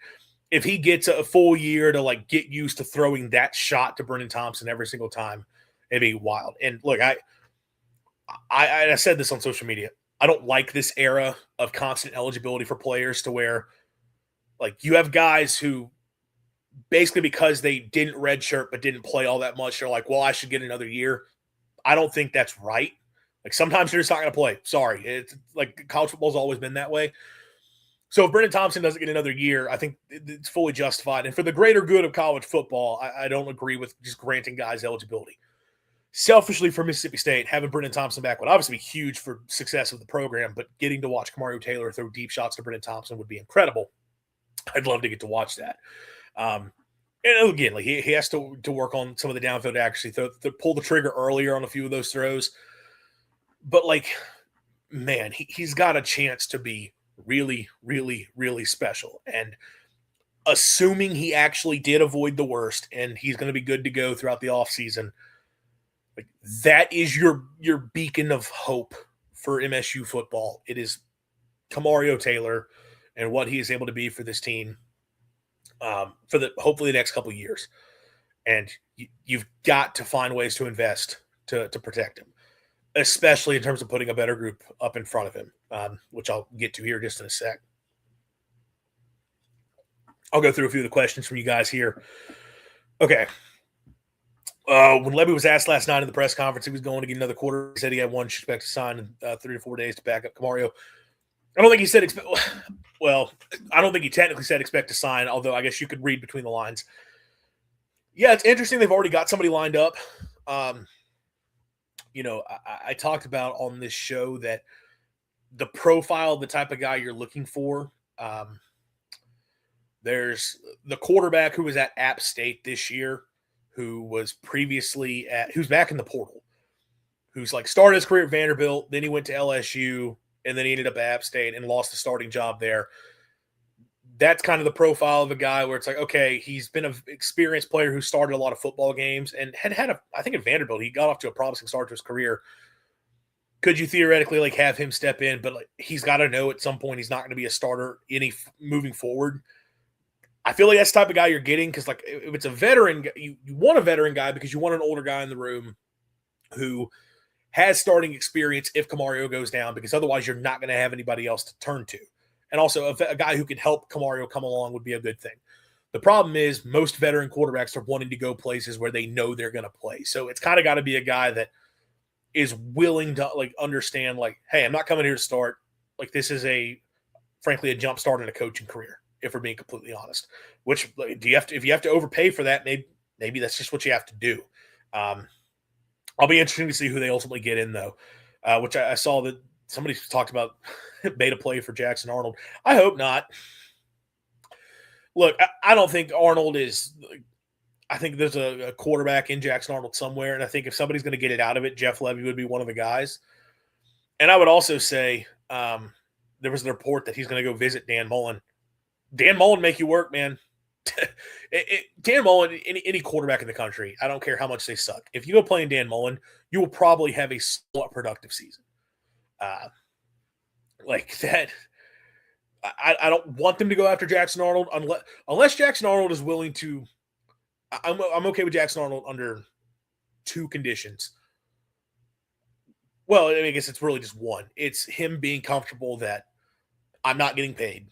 if he gets a full year to like get used to throwing that shot to Brennan Thompson every single time, it'd be wild. And look, I said this on social media. I don't like this era of constant eligibility for players to where like you have guys who basically because they didn't redshirt but didn't play all that much, they're like, well, I should get another year. I don't think that's right. Like sometimes you're just not going to play. Sorry. It's like college football's always been that way. So if Brennan Thompson doesn't get another year, I think it's fully justified. And for the greater good of college football, I don't agree with just granting guys eligibility. Selfishly for Mississippi State, having Brennan Thompson back would obviously be huge for success of the program, but getting to watch Kamario Taylor throw deep shots to Brennan Thompson would be incredible. I'd love to get to watch that. And again, like he has to work on some of the downfield accuracy, pull the trigger earlier on a few of those throws. But like, man, he's got a chance to be really, really, really special. And assuming he actually did avoid the worst and he's going to be good to go throughout the offseason, like that is your beacon of hope for MSU football. It is Kamario Taylor and what he is able to be for this team for hopefully the next couple of years. And you've got to find ways to invest to protect him, especially in terms of putting a better group up in front of him, which I'll get to here just in a sec. I'll go through a few of the questions from you guys here. Okay. When Levy was asked last night in the press conference, he was going to get another quarter. He said he had one expect to sign in 3 to 4 days to back up Kamario. I don't think he said well, I don't think he technically said expect to sign, although I guess you could read between the lines. Yeah, it's interesting. They've already got somebody lined up. I talked about on this show that the profile, the type of guy you're looking for, there's the quarterback who was at App State this year, who was previously who's back in the portal, who's like started his career at Vanderbilt, then he went to LSU, and then he ended up at App State and lost the starting job there. That's kind of the profile of a guy where it's like, okay, he's been an experienced player who started a lot of football games and I think at Vanderbilt, he got off to a promising start to his career. Could you theoretically like have him step in, but like he's got to know at some point he's not going to be a starter moving forward. I feel like that's the type of guy you're getting because like if it's a veteran, you want a veteran guy because you want an older guy in the room who has starting experience if Kamario goes down, because otherwise you're not going to have anybody else to turn to. And also a guy who can help Kamario come along would be a good thing. The problem is most veteran quarterbacks are wanting to go places where they know they're going to play. So it's kind of got to be a guy that is willing to like understand like, hey, I'm not coming here to start. Like this is frankly a jump start in a coaching career, if we're being completely honest. Which if you have to overpay for that, maybe that's just what you have to do. I'll be interested to see who they ultimately get in though, which I saw that somebody talked about beta play for Jackson Arnold. I hope not. Look, I don't think Arnold is – I think there's a quarterback in Jackson Arnold somewhere, and I think if somebody's going to get it out of it, Jeff Levy would be one of the guys. And I would also say there was a report that he's going to go visit Dan Mullen. Dan Mullen make you work, man. Dan Mullen, any quarterback in the country, I don't care how much they suck. If you go play in Dan Mullen, you will probably have a somewhat productive season. Like that, I don't want them to go after Jackson Arnold unless Jackson Arnold is willing to. I'm okay with Jackson Arnold under 2 conditions. Well, I guess it's really just one. It's him being comfortable that I'm not getting paid.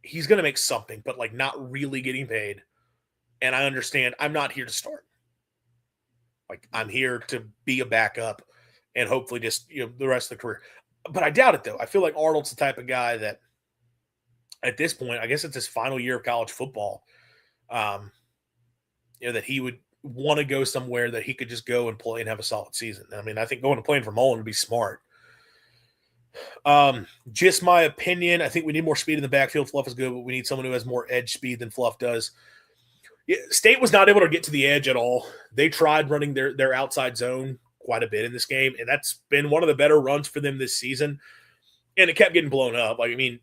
He's going to make something, but like not really getting paid. And I understand I'm not here to start. Like I'm here to be a backup and hopefully just, the rest of the career. But I doubt it though. I feel like Arnold's the type of guy that at this point, I guess it's his final year of college football, that he would want to go somewhere that he could just go and play and have a solid season. I mean, I think going to playing for Mullen would be smart. Just my opinion. I think we need more speed in the backfield. Fluff is good, but we need someone who has more edge speed than Fluff does. Yeah, State was not able to get to the edge at all. They tried running their outside zone quite a bit in this game, and that's been one of the better runs for them this season. And it kept getting blown up. Like, I mean,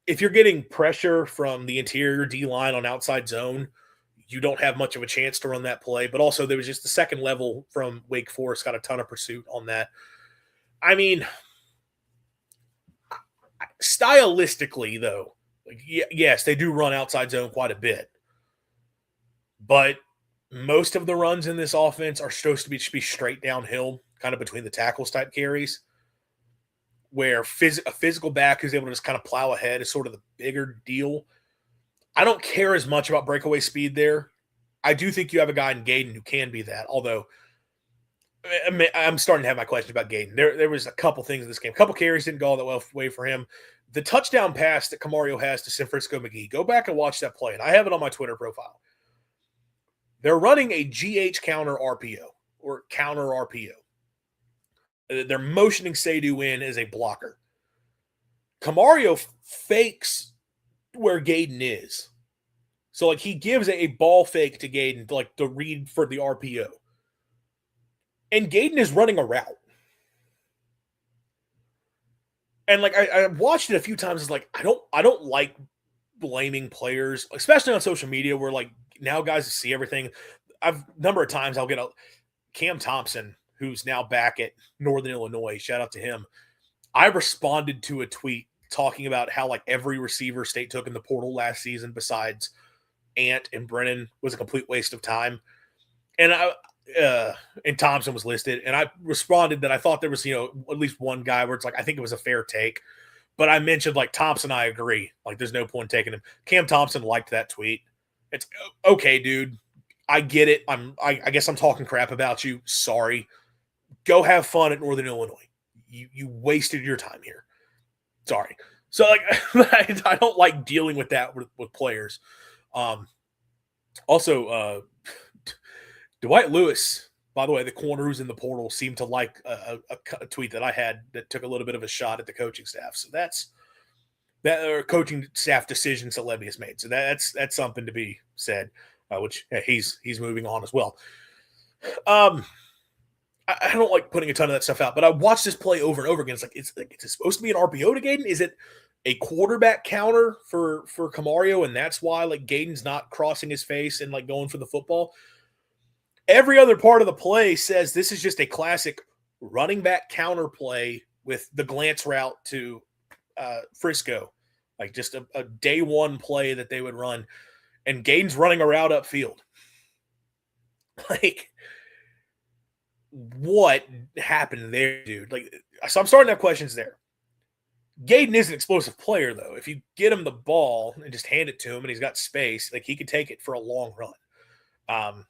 if you're getting pressure from the interior D-line on outside zone, you don't have much of a chance to run that play. But also there was just the second level from Wake Forest, got a ton of pursuit on that. I mean, stylistically, though, like, yes, they do run outside zone quite a bit, but most of the runs in this offense are supposed to be straight downhill, kind of between the tackles type carries, where a physical back who's able to just kind of plow ahead is sort of the bigger deal. I don't care as much about breakaway speed there. I do think you have a guy in Gaden who can be that, although I'm starting to have my question about Gaden. There was a couple things in this game. A couple carries didn't go all that well way for him. The touchdown pass that Kamario has to Sanfrisco McGee, go back and watch that play, and I have it on my Twitter profile. They're running a GH counter RPO or counter RPO. They're motioning Seydu in as a blocker. Kamario fakes where Gaden is. So, like, he gives a ball fake to Gaden, like, to read for the RPO. And Gaden is running a route. And, like, I watched it a few times. It's like, I don't like blaming players, especially on social media where, like, now guys see everything. A number of times I'll get a Cam Thompson, who's now back at Northern Illinois. Shout out to him. I responded to a tweet talking about how, like, every receiver State took in the portal last season besides Ant and Brennan was a complete waste of time. And and Thompson was listed. And I responded that I thought there was, at least one guy where it's like, I think it was a fair take. But I mentioned, like, Thompson, I agree. Like, there's no point taking him. Cam Thompson liked that tweet. It's okay, dude. I get it. I guess I'm talking crap about you. Sorry. Go have fun at Northern Illinois. You wasted your time here. Sorry. So, like, I don't like dealing with that with players. Also, Dwight Lewis, by the way, the corner who's in the portal, seemed to like a tweet that I had that took a little bit of a shot at the coaching staff. So that are coaching staff decisions that Levy has made. So that's something to be said. Which he's moving on as well. I don't like putting a ton of that stuff out, but I watched this play over and over again. It's like, is it supposed to be an RPO to Gaden? Is it a quarterback counter for Kamario, and that's why, like, Gaden's not crossing his face and, like, going for the football? Every other part of the play says this is just a classic running back counter play with the glance route to Frisco, like just a day one play that they would run. And Gaden's running a route upfield. Like, what happened there, dude? Like, so I'm starting to have questions there. Gaden is an explosive player, though. If you get him the ball and just hand it to him and he's got space, like, he could take it for a long run.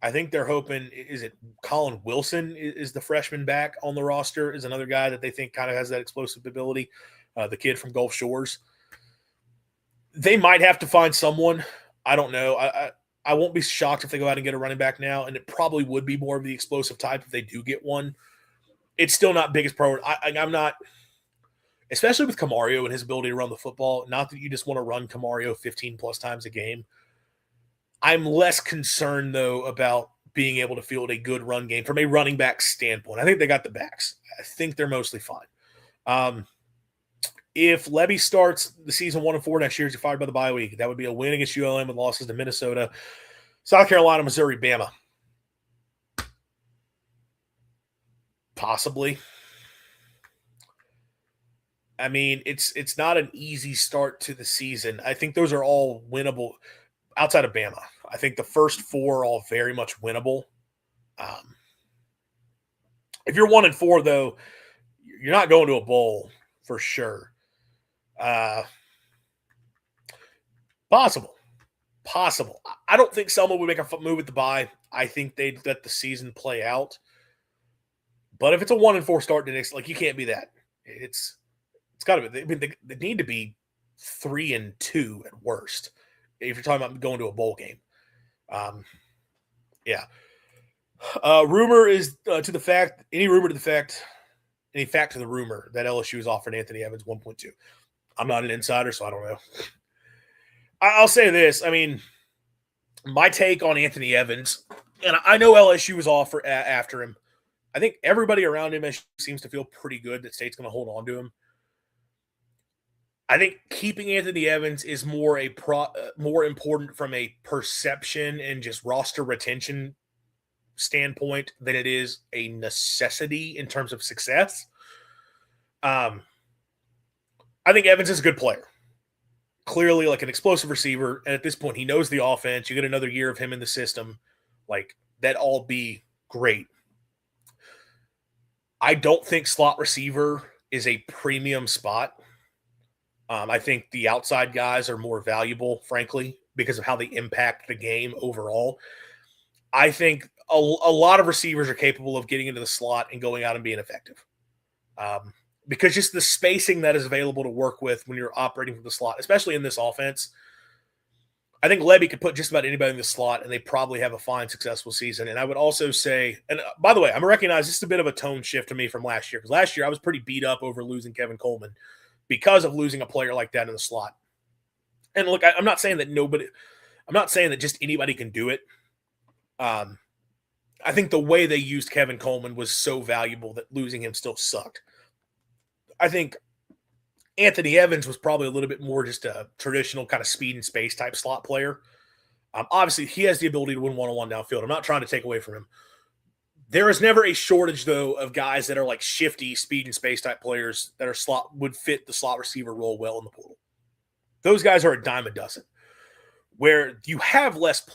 I think they're hoping, is it Colin Wilson is the freshman back on the roster, is another guy that they think kind of has that explosive ability, the kid from Gulf Shores. They might have to find someone. I don't know. I won't be shocked if they go out and get a running back now, and it probably would be more of the explosive type if they do get one. It's still not biggest priority. I'm not, especially with Kamario and his ability to run the football, not that you just want to run Kamario 15-plus times a game. I'm less concerned, though, about being able to field a good run game from a running back standpoint. I think they got the backs. I think they're mostly fine. If Levy starts the season 1-4 next year, he's fired by the bye week. That would be a win against ULM with losses to Minnesota, South Carolina, Missouri, Bama. Possibly. I mean, it's not an easy start to the season. I think those are all winnable outside of Bama. I think the first four are all very much winnable. If you're 1-4, though, you're not going to a bowl for sure. Possible. I don't think Selma would make a move at the bye. I think they'd let the season play out. But if it's a 1-4 start to next, like, you can't be that. It's got to be. I mean, they need to be 3-2 at worst if you're talking about going to a bowl game. Yeah. Rumor is to the fact. Any fact to the rumor that LSU has offered Anthony Evans 1.2. I'm not an insider, so I don't know. I'll say this. I mean, my take on Anthony Evans, and I know LSU was after him. I think everybody around him seems to feel pretty good that State's going to hold on to him. I think keeping Anthony Evans is more important from a perception and just roster retention standpoint than it is a necessity in terms of success. I I think Evans is a good player. Clearly, like an explosive receiver. And at this point, he knows the offense. You get another year of him in the system. Like, that'd all be great. I don't think slot receiver is a premium spot. I think the outside guys are more valuable, frankly, because of how they impact the game overall. I think a lot of receivers are capable of getting into the slot and going out and being effective. Because just the spacing that is available to work with when you're operating from the slot, especially in this offense, I think Levy could put just about anybody in the slot and they probably have a fine, successful season. And I would also say, and by the way, I'm going to recognize this is a bit of a tone shift to me from last year, because last year I was pretty beat up over losing Kevin Coleman because of losing a player like that in the slot. And look, I'm not saying that just anybody can do it. I think the way they used Kevin Coleman was so valuable that losing him still sucked. I think Anthony Evans was probably a little bit more just a traditional kind of speed and space type slot player. Obviously, he has the ability to win one-on-one downfield. I'm not trying to take away from him. There is never a shortage, though, of guys that are like shifty speed and space type players that are would fit the slot receiver role well in the portal. Those guys are a dime a dozen. Where you have less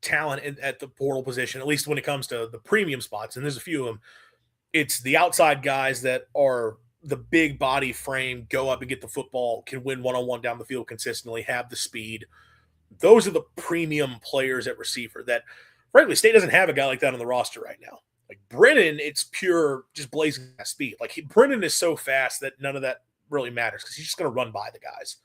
talent at the portal position, at least when it comes to the premium spots, and there's a few of them, it's the outside guys that are the big body frame, go up and get the football, can win one-on-one down the field consistently, have the speed. Those are the premium players at receiver that, frankly, State doesn't have a guy like that on the roster right now. Like Brennan, it's pure just blazing speed. Like Brennan is so fast that none of that really matters because he's just going to run by the guys.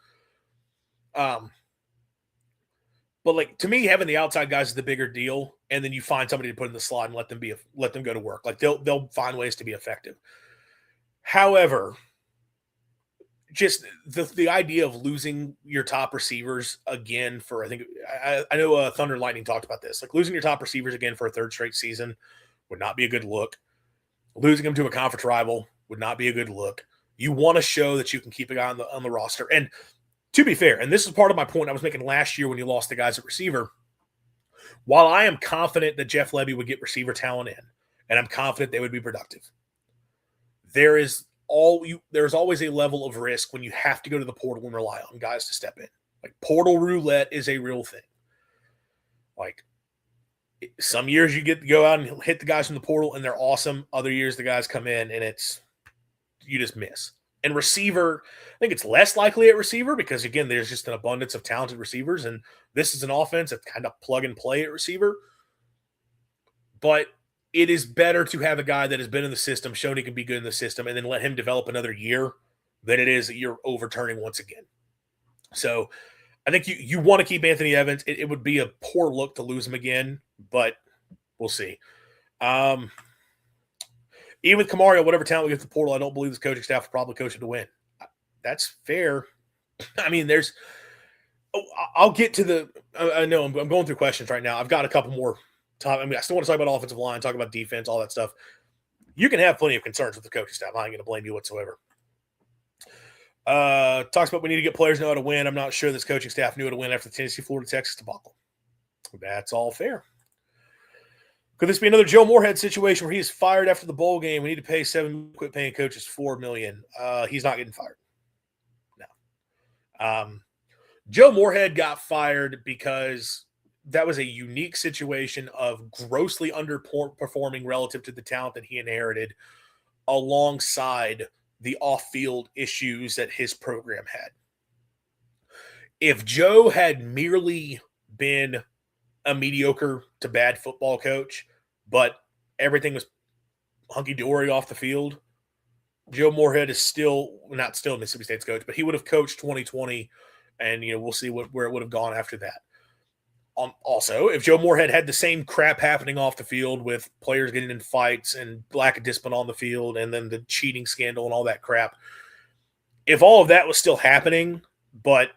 But like to me, having the outside guys is the bigger deal, and then you find somebody to put in the slot and let them go to work. Like they'll find ways to be effective. However, just the idea of losing your top receivers again for I know Thunder and Lightning talked about this. Like losing your top receivers again for a third straight season would not be a good look. Losing them to a conference rival would not be a good look. You want to show that you can keep a guy on the roster. And to be fair, and this is part of my point I was making last year when you lost the guys at receiver, while I am confident that Jeff Lebby would get receiver talent in, and I'm confident they would be productive, there's always a level of risk when you have to go to the portal and rely on guys to step in. Like portal roulette is a real thing. Like some years you get to go out and hit the guys from the portal and they're awesome. Other years the guys come in and you just miss. And receiver, I think it's less likely at receiver because, again, there's just an abundance of talented receivers, and this is an offense that's kind of plug and play at receiver. But it is better to have a guy that has been in the system, shown he can be good in the system, and then let him develop another year than it is that you're overturning once again. So I think you want to keep Anthony Evans. It would be a poor look to lose him again, but we'll see. Even with Kamario, whatever talent we get to the portal, I don't believe this coaching staff will probably coach him to win. That's fair. I mean, I'll get to I know I'm going through questions right now. I've got a couple more. I still want to talk about offensive line, talk about defense, all that stuff. You can have plenty of concerns with the coaching staff. I ain't going to blame you whatsoever. Talks about we need to get players know how to win. I'm not sure this coaching staff knew how to win after the Tennessee, Florida, Texas debacle. That's all fair. Could this be another Joe Moorhead situation where he's fired after the bowl game? We need to pay quit paying coaches $4 million. He's not getting fired. No. Joe Moorhead got fired because that was a unique situation of grossly underperforming relative to the talent that he inherited alongside the off-field issues that his program had. If Joe had merely been a mediocre to bad football coach, but everything was hunky-dory off the field, Joe Moorhead is not still Mississippi State's coach, but he would have coached 2020, and we'll see where it would have gone after that. Also, if Joe Moorhead had the same crap happening off the field with players getting in fights and lack of discipline on the field and then the cheating scandal and all that crap, if all of that was still happening, but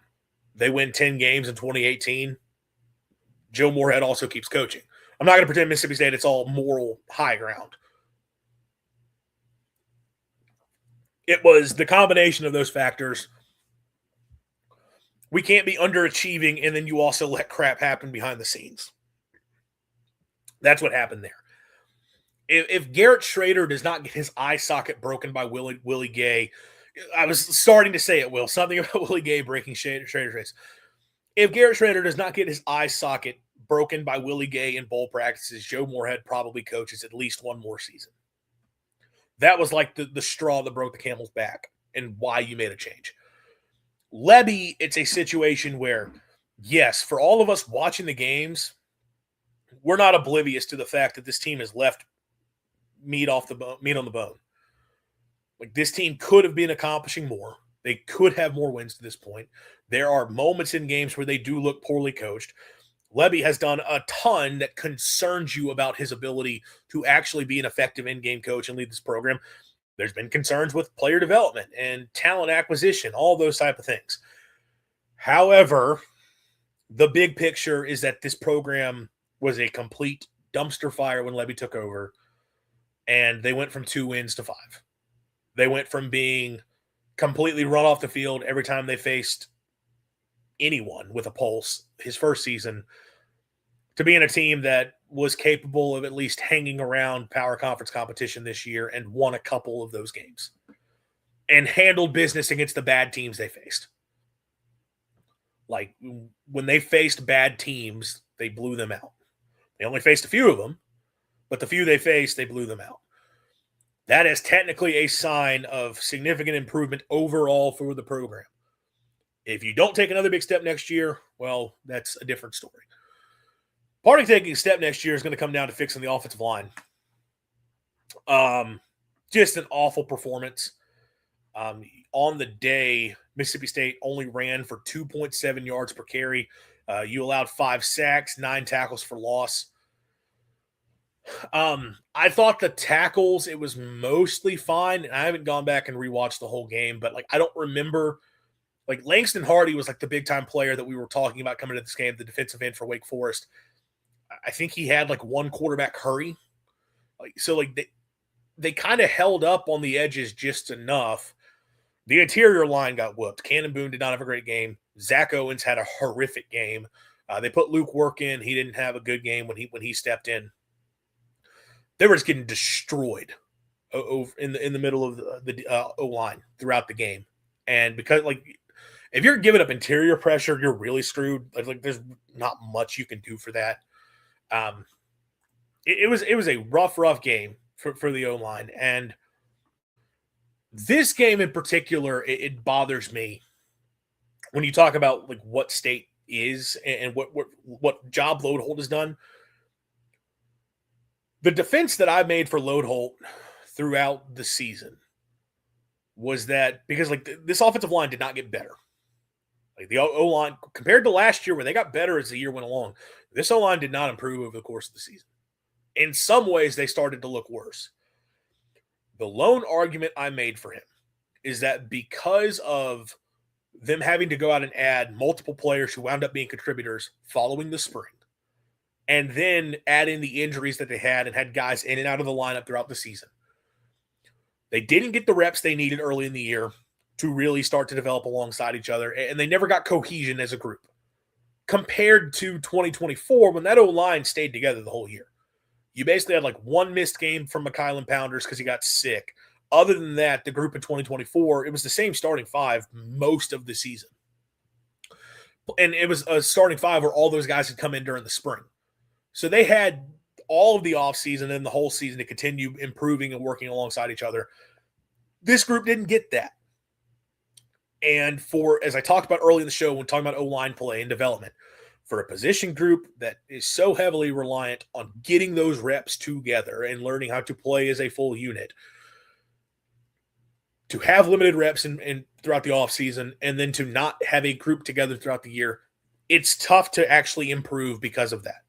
they win 10 games in 2018, Joe Moorhead also keeps coaching. I'm not going to pretend Mississippi State it's all moral high ground. It was the combination of those factors. We can't be underachieving, and then you also let crap happen behind the scenes. That's what happened there. If Garrett Schrader does not get his eye socket broken by Willie Gay, I was starting to say it, Will. Something about Willie Gay breaking Schrader's face. If Garrett Schrader does not get his eye socket broken by Willie Gay in bowl practices, Joe Moorhead probably coaches at least one more season. That was like the straw that broke the camel's back and why you made a change. Lebby, it's a situation where, yes, for all of us watching the games, we're not oblivious to the fact that this team has left meat on the bone. Like, this team could have been accomplishing more. They could have more wins to this point. There are moments in games where they do look poorly coached. Lebby has done a ton that concerns you about his ability to actually be an effective in-game coach and lead this program. There's been concerns with player development and talent acquisition, all those type of things. However, the big picture is that this program was a complete dumpster fire when Lebby took over, and they went from 2 wins to 5. They went from being completely run off the field every time they faced anyone with a pulse his first season to being a team that was capable of at least hanging around power conference competition this year and won a couple of those games and handled business against the bad teams they faced. Like, when they faced bad teams, they blew them out. They only faced a few of them, but the few they faced, they blew them out. That is technically a sign of significant improvement overall for the program. If you don't take another big step next year, well, that's a different story. Part of taking a step next year is going to come down to fixing the offensive line. Just an awful performance. On the day, Mississippi State only ran for 2.7 yards per carry. You allowed 5 sacks, 9 tackles for loss. I thought the tackles, it was mostly fine. And I haven't gone back and rewatched the whole game, but I don't remember. Langston Hardy was the big time player that we were talking about coming to this game, the defensive end for Wake Forest. I think he had 1 quarterback hurry. They kind of held up on the edges just enough. The interior line got whooped. Cannon Boone did not have a great game. Zach Owens had a horrific game. They put Luke Work in. He didn't have a good game when he stepped in. They were just getting destroyed over in the middle of the O-line throughout the game. And because if you're giving up interior pressure, you're really screwed. There's not much you can do for that. It was a rough game for the O-line. And this game in particular, it bothers me when you talk about what State is and what job Load has done. The defense that I made for Load throughout the season was that because this offensive line did not get better. The O-line, compared to last year where they got better as the year went along, this O-line did not improve over the course of the season. In some ways, they started to look worse. The lone argument I made for him is that because of them having to go out and add multiple players who wound up being contributors following the spring, and then add in the injuries that they had and had guys in and out of the lineup throughout the season, they didn't get the reps they needed early in the year to really start to develop alongside each other, and they never got cohesion as a group. Compared to 2024, when that O-line stayed together the whole year. You basically had 1 missed game from McKylan Pounders because he got sick. Other than that, the group in 2024, it was the same starting 5 most of the season. And it was a starting 5 where all those guys had come in during the spring. So they had all of the offseason and the whole season to continue improving and working alongside each other. This group didn't get that. And as I talked about early in the show when talking about O-line play and development, for a position group that is so heavily reliant on getting those reps together and learning how to play as a full unit, to have limited reps in throughout the offseason and then to not have a group together throughout the year, it's tough to actually improve because of that.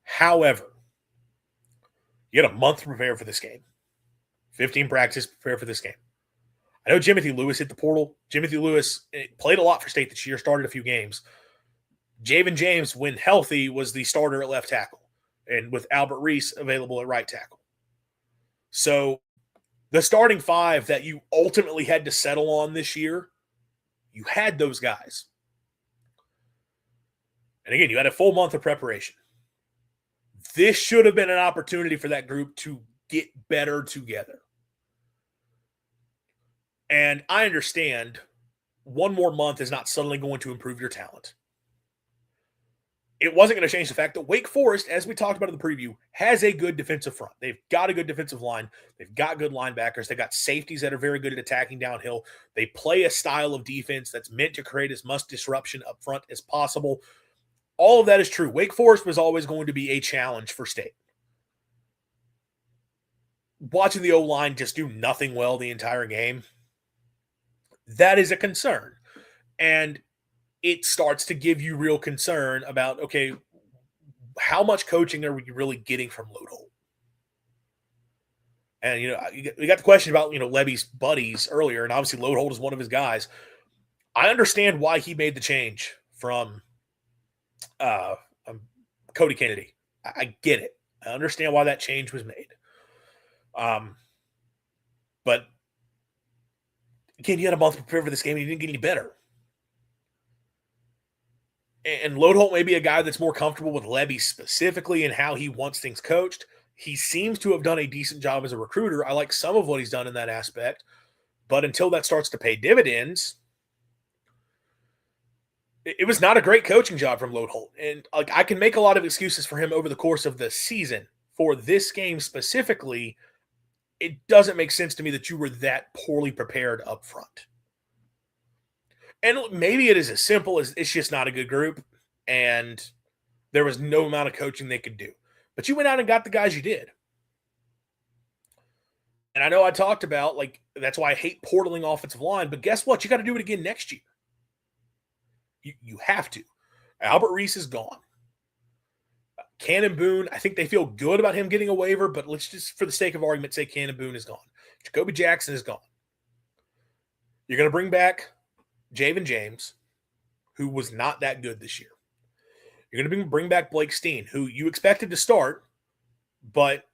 However, you had a month to prepare for this game. 15 practices to prepare for this game. I know Jimothy Lewis hit the portal. Jimothy Lewis played a lot for State this year, started a few games. Javen James, when healthy, was the starter at left tackle, and with Albert Reese available at right tackle. So the starting 5 that you ultimately had to settle on this year, you had those guys. And again, you had a full month of preparation. This should have been an opportunity for that group to get better together. And I understand one more month is not suddenly going to improve your talent. It wasn't going to change the fact that Wake Forest, as we talked about in the preview, has a good defensive front. They've got a good defensive line. They've got good linebackers. They've got safeties that are very good at attacking downhill. They play a style of defense that's meant to create as much disruption up front as possible. All of that is true. Wake Forest was always going to be a challenge for State. Watching the O-line just do nothing well the entire game, that is a concern. And it starts to give you real concern about, okay, how much coaching are we really getting from Lodeholt? And, we got the question about, Levy's buddies earlier, and obviously Lodeholt is one of his guys. I understand why he made the change from Cody Kennedy. I get it. I understand why that change was made. But again, you had a month to prepare for this game and you didn't get any better. And Lodeholt may be a guy that's more comfortable with Levy specifically and how he wants things coached. He seems to have done a decent job as a recruiter. I like some of what he's done in that aspect. But until that starts to pay dividends, it was not a great coaching job from Lodeholt. And I can make a lot of excuses for him over the course of the season. For this game specifically, it doesn't make sense to me that you were that poorly prepared up front. And maybe it is as simple as it's just not a good group and there was no amount of coaching they could do. But you went out and got the guys you did. And I know I talked about, that's why I hate portaling offensive line, but guess what? You got to do it again next year. You have to. Albert Reese is gone. Cannon Boone, I think they feel good about him getting a waiver, but let's just, for the sake of argument, say Cannon Boone is gone. Jacoby Jackson is gone. You're going to bring back Javen James, who was not that good this year. You're going to bring back Blake Steen, who you expected to start, but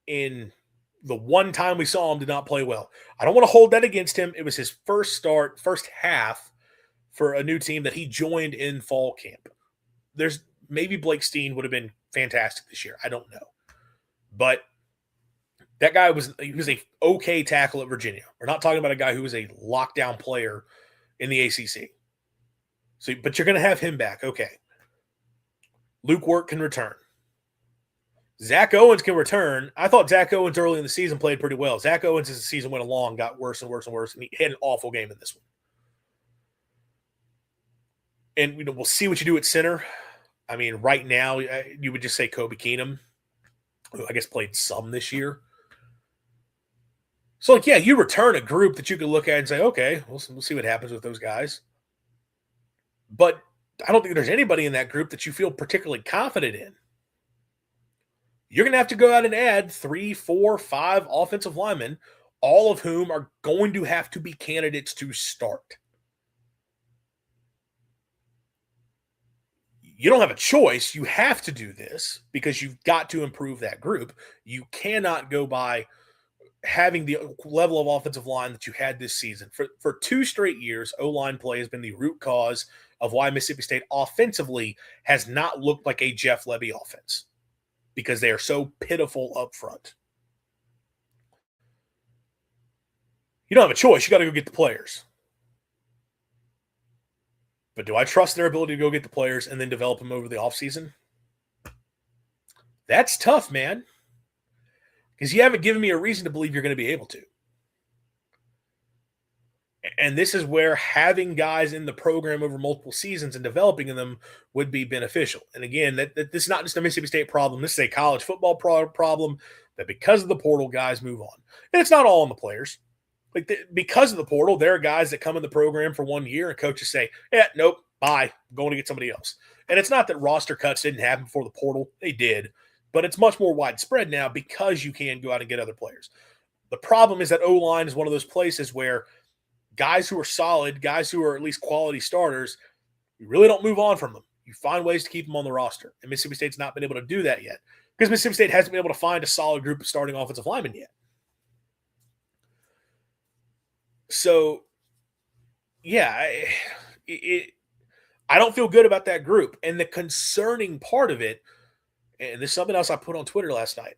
in the one time we saw him did not play well. I don't want to hold that against him. It was his first half for a new team that he joined in fall camp. Maybe Blake Steen would have been fantastic this year. I don't know. But that guy was a okay tackle at Virginia. We're not talking about a guy who was a lockdown player in the ACC. But you're going to have him back. Okay. Luke Work can return. Zach Owens can return. I thought Zach Owens early in the season played pretty well. Zach Owens, as the season went along, got worse and worse and worse, and he had an awful game in this one. And we'll see what you do at center. I mean, right now, you would just say Kobe Keenum, who I guess played some this year. So, you return a group that you could look at and say, okay, we'll see what happens with those guys. But I don't think there's anybody in that group that you feel particularly confident in. You're going to have to go out and add 3, 4, 5 offensive linemen, all of whom are going to have to be candidates to start. You don't have a choice. You have to do this because you've got to improve that group. You cannot go by having the level of offensive line that you had this season. For 2 straight years, O-line play has been the root cause of why Mississippi State offensively has not looked like a Jeff Levy offense because they are so pitiful up front. You don't have a choice. You got to go get the players. But do I trust their ability to go get the players and then develop them over the offseason? That's tough, man. Because you haven't given me a reason to believe you're going to be able to. And this is where having guys in the program over multiple seasons and developing them would be beneficial. And again, this is not just a Mississippi State problem. This is a college football problem that because of the portal, guys move on. And it's not all on the players. Because of the portal, there are guys that come in the program for 1 year and coaches say, nope, bye, I'm going to get somebody else. And it's not that roster cuts didn't happen before the portal. They did. But it's much more widespread now because you can go out and get other players. The problem is that O-line is one of those places where guys who are solid, guys who are at least quality starters, you really don't move on from them. You find ways to keep them on the roster. And Mississippi State's not been able to do that yet because Mississippi State hasn't been able to find a solid group of starting offensive linemen yet. So, I don't feel good about that group. And the concerning part of it, and this is something else I put on Twitter last night,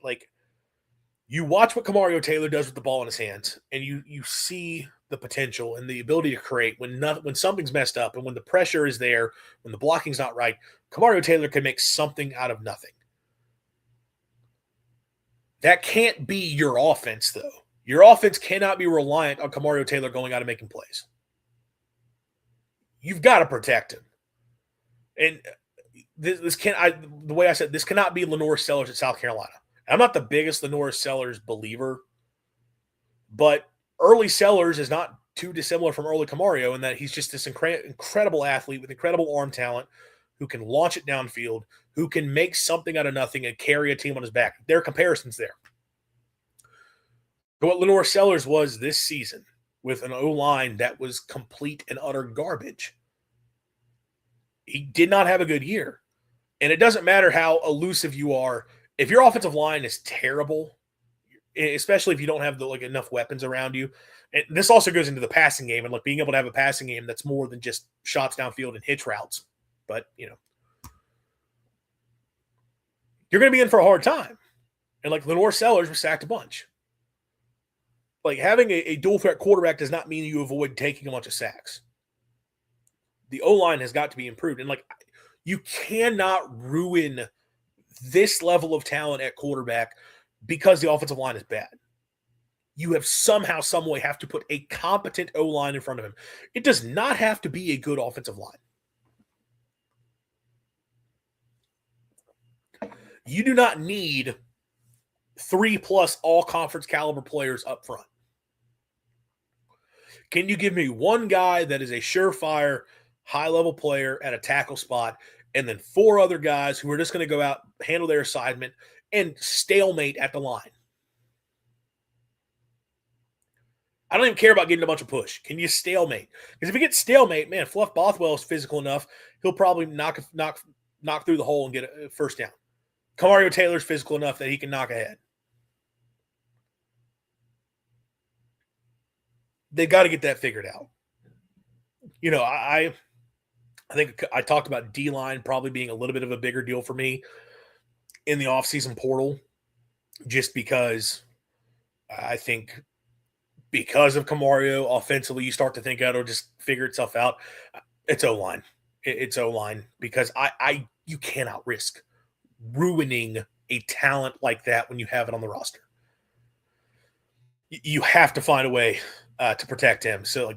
you watch what Kamario Taylor does with the ball in his hands, and you see the potential and the ability to create when something's messed up and when the pressure is there, when the blocking's not right. Kamario Taylor can make something out of nothing. That can't be your offense, though. Your offense cannot be reliant on Kamario Taylor going out and making plays. You've got to protect him. And this the way I said, this cannot be Lenore Sellers at South Carolina. I'm not the biggest Lenore Sellers believer, but early Sellers is not too dissimilar from early Kamario in that he's just this incredible athlete with incredible arm talent who can launch it downfield, who can make something out of nothing and carry a team on his back. There are comparisons there. But what Lenore Sellers was this season with an O-line that was complete and utter garbage. He did not have a good year. And it doesn't matter how elusive you are. If your offensive line is terrible, especially if you don't have enough weapons around you, and this also goes into the passing game and being able to have a passing game that's more than just shots downfield and hitch routes. But, you're going to be in for a hard time. And Lenore Sellers was sacked a bunch. Having a dual threat quarterback does not mean you avoid taking a bunch of sacks. The O-line has got to be improved. And you cannot ruin this level of talent at quarterback because the offensive line is bad. You have somehow, some way have to put a competent O-line in front of him. It does not have to be a good offensive line. You do not need 3+ all-conference caliber players up front. Can you give me one guy that is a surefire, high-level player at a tackle spot, and then 4 other guys who are just going to go out, handle their assignment, and stalemate at the line? I don't even care about getting a bunch of push. Can you stalemate? Because if you get stalemate, man, Fluff Bothwell is physical enough. He'll probably knock through the hole and get a first down. Kamario Taylor's physical enough that he can knock ahead. They've got to get that figured out. I think I talked about D-line probably being a little bit of a bigger deal for me in the offseason portal, just because I think because of Kamario, offensively, you start to think it'll just figure itself out. It's O-line. It's O-line because you cannot risk ruining a talent like that when you have it on the roster. You have to find a way to protect him. So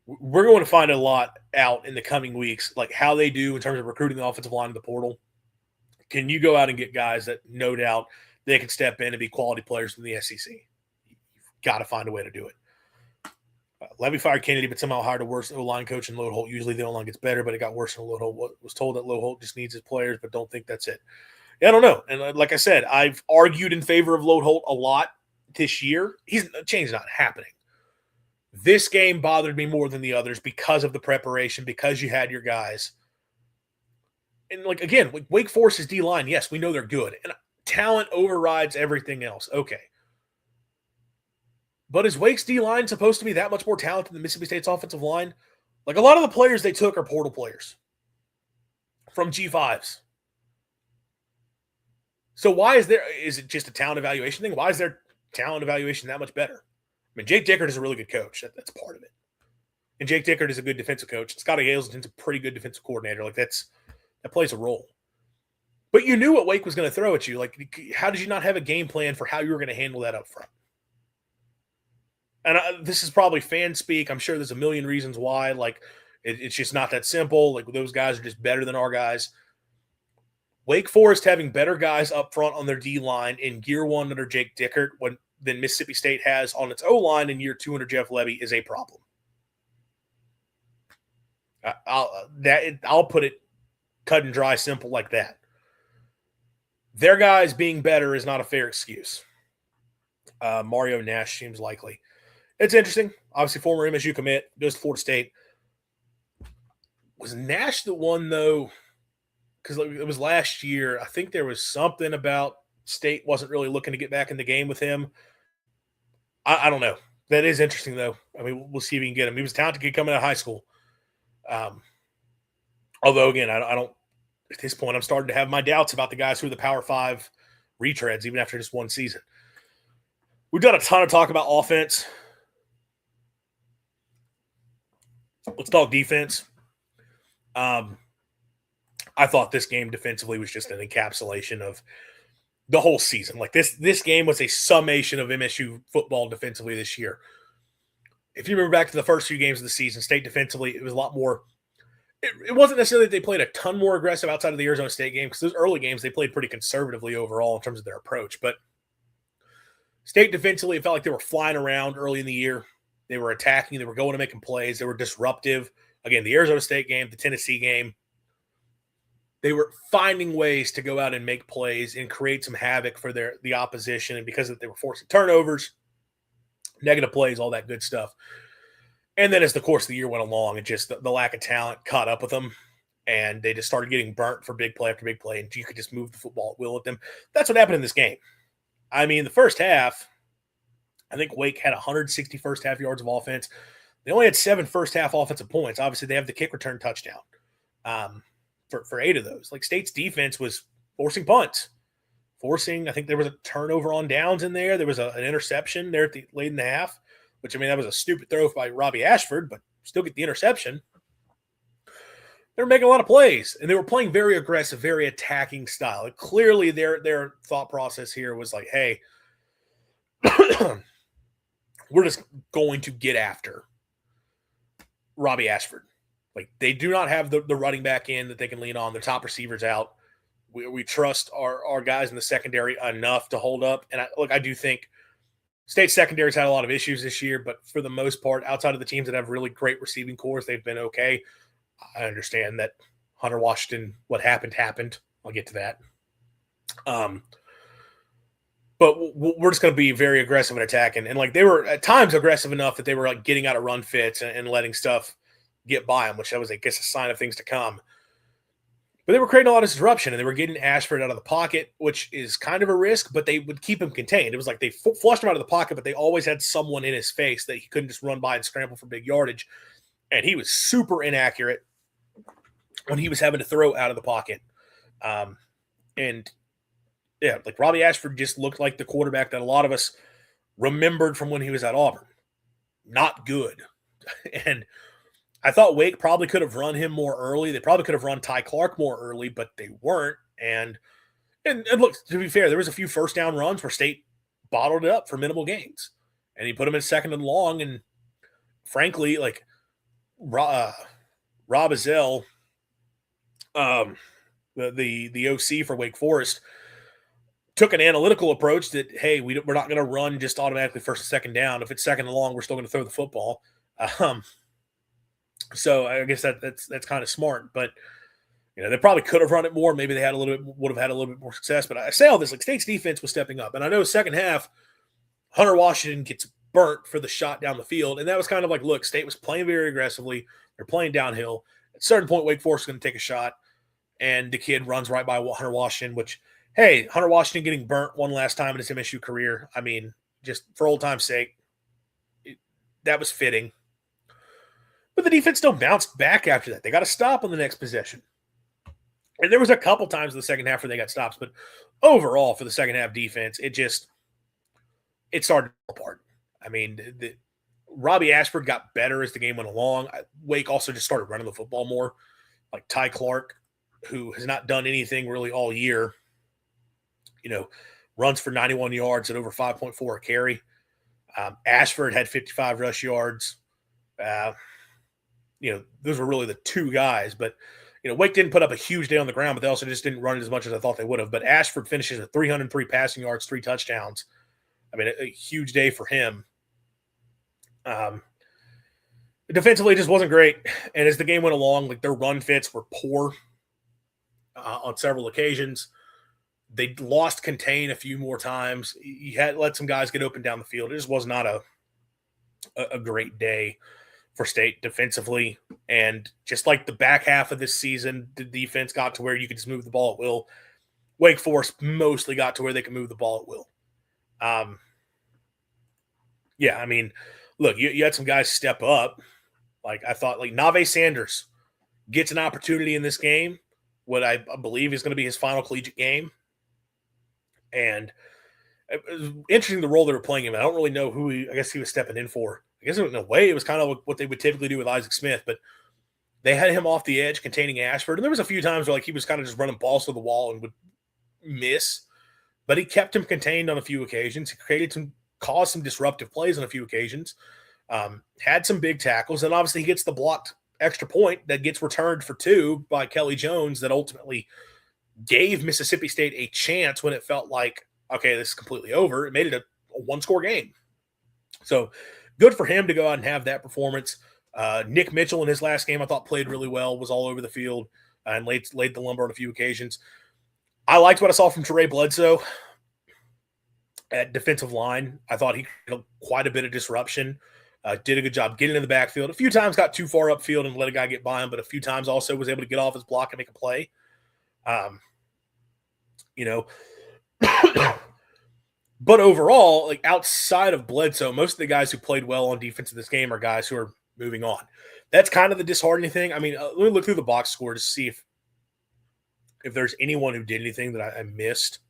we're going to find a lot out in the coming weeks, how they do in terms of recruiting the offensive line in the portal. Can you go out and get guys that no doubt they can step in and be quality players in the SEC? You've got to find a way to do it. Levy fired Kennedy, but somehow hired a worse O-line coach in Lode Holt. Usually the O-line gets better, but it got worse in Lode Holt. Was told that Lode Holt just needs his players, but don't think that's it. Yeah, I don't know. And like I said, I've argued in favor of Lode Holt a lot this year. Change not happening. This game bothered me more than the others because of the preparation, because you had your guys. And again, Wake Forest's D-line, yes, we know they're good. And talent overrides everything else. Okay. But is Wake's D-line supposed to be that much more talented than Mississippi State's offensive line? A lot of the players they took are portal players from G5s. So is it just a talent evaluation thing? Why is their talent evaluation that much better? I mean, Jake Dickert is a really good coach. That's part of it. And Jake Dickert is a good defensive coach. Scotty Hazelton's a pretty good defensive coordinator. That plays a role. But you knew what Wake was going to throw at you. How did you not have a game plan for how you were going to handle that up front? And this is probably fan speak. I'm sure there's a million reasons why. It's just not that simple. Those guys are just better than our guys. Wake Forest having better guys up front on their D-line in year 1 under Jake Dickert than Mississippi State has on its O-line in year 2 under Jeff Levy is a problem. I'll put it cut and dry, simple like that. Their guys being better is not a fair excuse. Mario Nash seems likely. It's interesting. Obviously, former MSU commit, goes to Florida State. Was Nash the one, though? Because it was last year. I think there was something about State wasn't really looking to get back in the game with him. I don't know. That is interesting, though. I mean, we'll see if we can get him. He was a talented kid coming out of high school. Although, again, I don't – at this point, I'm starting to have my doubts about the guys who are the Power 5 retreads, even after just one season. We've done a ton of talk about offense. Let's talk defense. I thought this game defensively was just an encapsulation of the whole season. Like this game was a summation of MSU football defensively this year. If you remember back to the first few games of the season, State defensively, it was a lot more. It wasn't necessarily that they played a ton more aggressive outside of the Arizona State game, because those early games they played pretty conservatively overall in terms of their approach. But State defensively, it felt like they were flying around early in the year. They were attacking. They were going to making plays. They were disruptive. Again, the Arizona State game, the Tennessee game, they were finding ways to go out and make plays and create some havoc for the opposition. And because they were forcing turnovers, negative plays, all that good stuff. And then as the course of the year went along, it just the lack of talent caught up with them, and they just started getting burnt for big play after big play, and you could just move the football at will with them. That's what happened in this game. I mean, the first half, I think Wake had 160 first half yards of offense. They only had 7 first half offensive points. Obviously, they have the kick return touchdown for 8 of those. Like, State's defense was forcing punts. I think there was a turnover on downs in there. There was an interception there at late in the half, which, I mean, that was a stupid throw by Robbie Ashford, but still get the interception. They were making a lot of plays, and they were playing very aggressive, very attacking style. And clearly, their thought process here was like, hey, we're just going to get after Robbie Ashford. Like, they do not have the running back in that they can lean on. Their top receivers out. We trust our guys in the secondary enough to hold up. And I do think State secondary's had a lot of issues this year, but for the most part, outside of the teams that have really great receiving cores, they've been okay. I understand that Hunter Washington, what happened. I'll get to that. But we're just going to be very aggressive in attacking. And, like, they were at times aggressive enough that they were, like, getting out of run fits and letting stuff get by them, which I was, I guess, a sign of things to come. But they were creating a lot of disruption, and they were getting Ashford out of the pocket, which is kind of a risk, but they would keep him contained. It was like they flushed him out of the pocket, but they always had someone in his face that he couldn't just run by and scramble for big yardage. And he was super inaccurate when he was having to throw out of the pocket. And, yeah, like Robbie Ashford just looked like the quarterback that a lot of us remembered from when he was at Auburn. Not good. And I thought Wake probably could have run him more early. They probably could have run Ty Clark more early, but they weren't. And look, to be fair, there was a few first down runs where State bottled it up for minimal gains. And he put them in second and long. And frankly, like Rob Azell, the OC for Wake Forest, took an analytical approach that, hey, we're not going to run just automatically first and second down. If it's second and long, we're still going to throw the football. So I guess that's kind of smart, but they probably could have run it more. Maybe they would have had a little bit more success. But I say all this, like, State's defense was stepping up, and I know second half, Hunter Washington gets burnt for the shot down the field, and that was kind of like, look, State was playing very aggressively. They're playing downhill. At a certain point, Wake Forest is going to take a shot, and the kid runs right by Hunter Washington. Which, hey, Hunter Washington getting burnt one last time in his MSU career. I mean, just for old time's sake, that was fitting. But the defense still bounced back after that. They got a stop on the next possession. And there was a couple times in the second half where they got stops. But overall, for the second half defense, it started to fall apart. I mean, Robbie Ashford got better as the game went along. Wake also just started running the football more. Like Ty Clark, who has not done anything really all year, runs for 91 yards at over 5.4 a carry. Ashford had 55 rush yards. Those were really the two guys, but Wake didn't put up a huge day on the ground, but they also just didn't run it as much as I thought they would have. But Ashford finishes at 303 passing yards, 3 touchdowns. I mean, a huge day for him. Defensively, it just wasn't great. And as the game went along, like, their run fits were poor on several occasions. They lost contain a few more times. You had let some guys get open down the field. It just was not a great day for State defensively. And just like the back half of this season, the defense got to where you could just move the ball at will. Wake Forest mostly got to where they could move the ball at will. Yeah, I mean, look, you had some guys step up. Like, I thought, like, Nave Sanders gets an opportunity in this game, what I believe is going to be his final collegiate game. And it was interesting the role they were playing him. I don't really know I guess he was stepping in for. I guess in a way it was kind of what they would typically do with Isaac Smith, but they had him off the edge containing Ashford. And there was a few times where like he was kind of just running balls to the wall and would miss, but he kept him contained on a few occasions. He caused some disruptive plays on a few occasions, had some big tackles, and obviously he gets the blocked extra point that gets returned for 2 by Kelly Jones that ultimately gave Mississippi State a chance when it felt like, okay, this is completely over. It made it a one-score game. So good for him to go out and have that performance. Nick Mitchell in his last game I thought played really well, was all over the field, and laid the lumber on a few occasions. I liked what I saw from Trey Bledsoe at defensive line. I thought he had quite a bit of disruption. Did a good job getting in the backfield. A few times got too far upfield and let a guy get by him, but a few times also was able to get off his block and make a play. But overall, like outside of Bledsoe, most of the guys who played well on defense in this game are guys who are moving on. That's kind of the disheartening thing. I mean, let me look through the box score to see if there's anyone who did anything that I missed.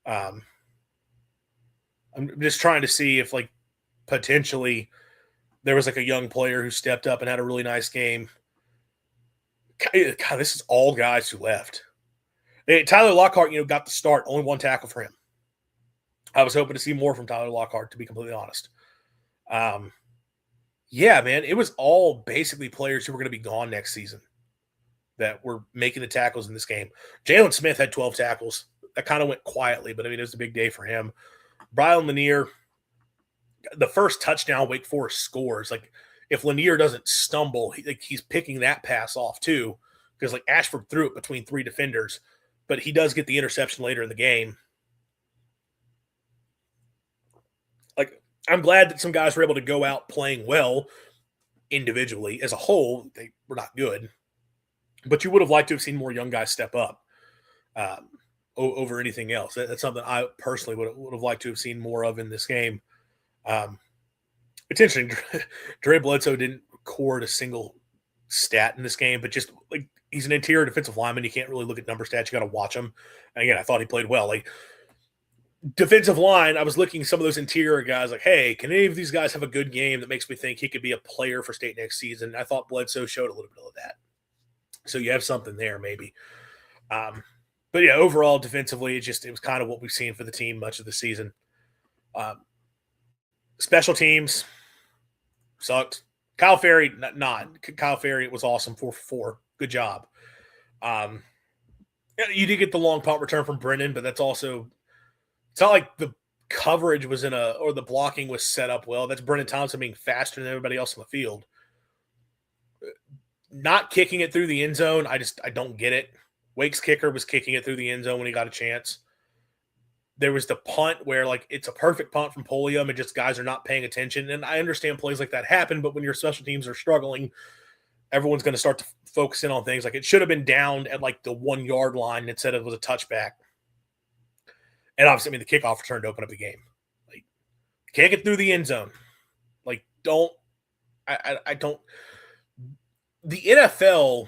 I'm just trying to see if like potentially there was like a young player who stepped up and had a really nice game. God, this is all guys who left. Tyler Lockhart, got the start. Only 1 tackle for him. I was hoping to see more from Tyler Lockhart, to be completely honest. Yeah, man, it was all basically players who were going to be gone next season that were making the tackles in this game. Jalen Smith had 12 tackles. That kind of went quietly, but I mean, it was a big day for him. Brian Lanier, the first touchdown Wake Forest scores, like if Lanier doesn't stumble, he's picking that pass off too, because like Ashford threw it between 3 defenders, but he does get the interception later in the game. Like, I'm glad that some guys were able to go out playing well individually. As a whole, they were not good, but you would have liked to have seen more young guys step up over anything else. That's something I personally would have liked to have seen more of in this game. It's interesting. Dre Bledsoe didn't record a single stat in this game, but just like he's an interior defensive lineman. You can't really look at number stats. You got to watch him. And again, I thought he played well. Like defensive line, I was looking at some of those interior guys like, hey, can any of these guys have a good game that makes me think he could be a player for State next season? I thought Bledsoe showed a little bit of that. So you have something there maybe. But yeah, overall defensively, it was kind of what we've seen for the team much of the season. Special teams sucked. Kyle Ferry, not. Kyle Ferry was awesome, 4 for 4. Good job. You did get the long punt return from Brennan, but that's also – it's not like the coverage was or the blocking was set up well. That's Brennan Thompson being faster than everybody else on the field. Not kicking it through the end zone, I don't get it. Wake's kicker was kicking it through the end zone when he got a chance. There was the punt where, like, it's a perfect punt from Polium and just guys are not paying attention. And I understand plays like that happen, but when your special teams are struggling, everyone's going to start to focus in on things. Like, it should have been downed at, like, the 1 yard line instead of it was a touchback. And obviously, I mean, the kickoff return to open up the game. Like, kick it through the end zone. Like, don't – I don't – the NFL,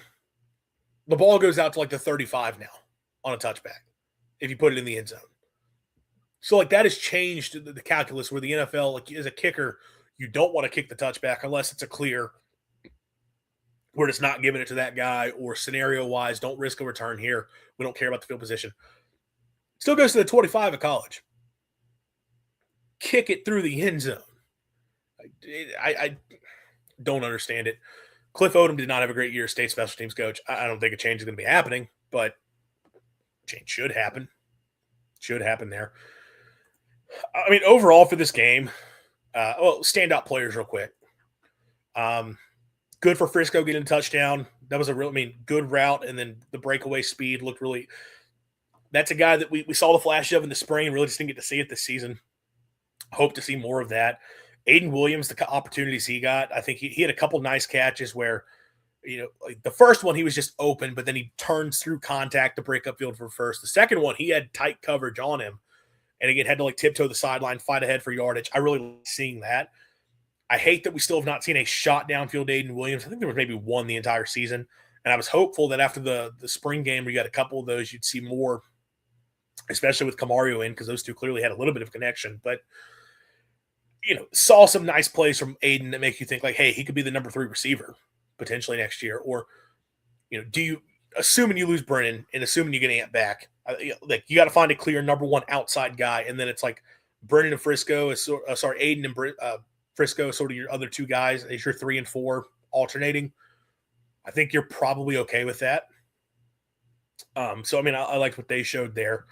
the ball goes out to, like, the 35 now on a touchback if you put it in the end zone. So, like, that has changed the calculus where the NFL, like, as a kicker, you don't want to kick the touchback unless it's a clear we're just not giving it to that guy, or scenario-wise, don't risk a return here. We don't care about the field position. Still goes to the 25 at college. Kick it through the end zone. I don't understand it. Cliff Odom did not have a great year as state special teams coach. I don't think a change is going to be happening, but change should happen. Should happen there. I mean, overall for this game, standout players real quick. Good for Frisco getting a touchdown. That was good route, and then the breakaway speed looked really – that's a guy that we saw the flash of in the spring, really just didn't get to see it this season. Hope to see more of that. Aiden Williams, the opportunities he got, I think he had a couple nice catches where, like the first one he was just open, but then he turns through contact to break up field for first. The second one, he had tight coverage on him, and again, had to like tiptoe the sideline, fight ahead for yardage. I really like seeing that. I hate that we still have not seen a shot downfield Aiden Williams. I think there was maybe one the entire season, and I was hopeful that after the spring game where you got a couple of those, you'd see more, especially with Kamario in, because those two clearly had a little bit of connection. But saw some nice plays from Aiden that make you think like, hey, he could be the number 3 receiver potentially next year. Or, do you, assuming you lose Brennan and assuming you get Ant back, like you got to find a clear number 1 outside guy. And then it's like Brennan and Frisco Aiden and Frisco, sort of your other 2 guys as your 3 and 4 alternating. I think you're probably okay with that. So, I mean, I liked what they showed there.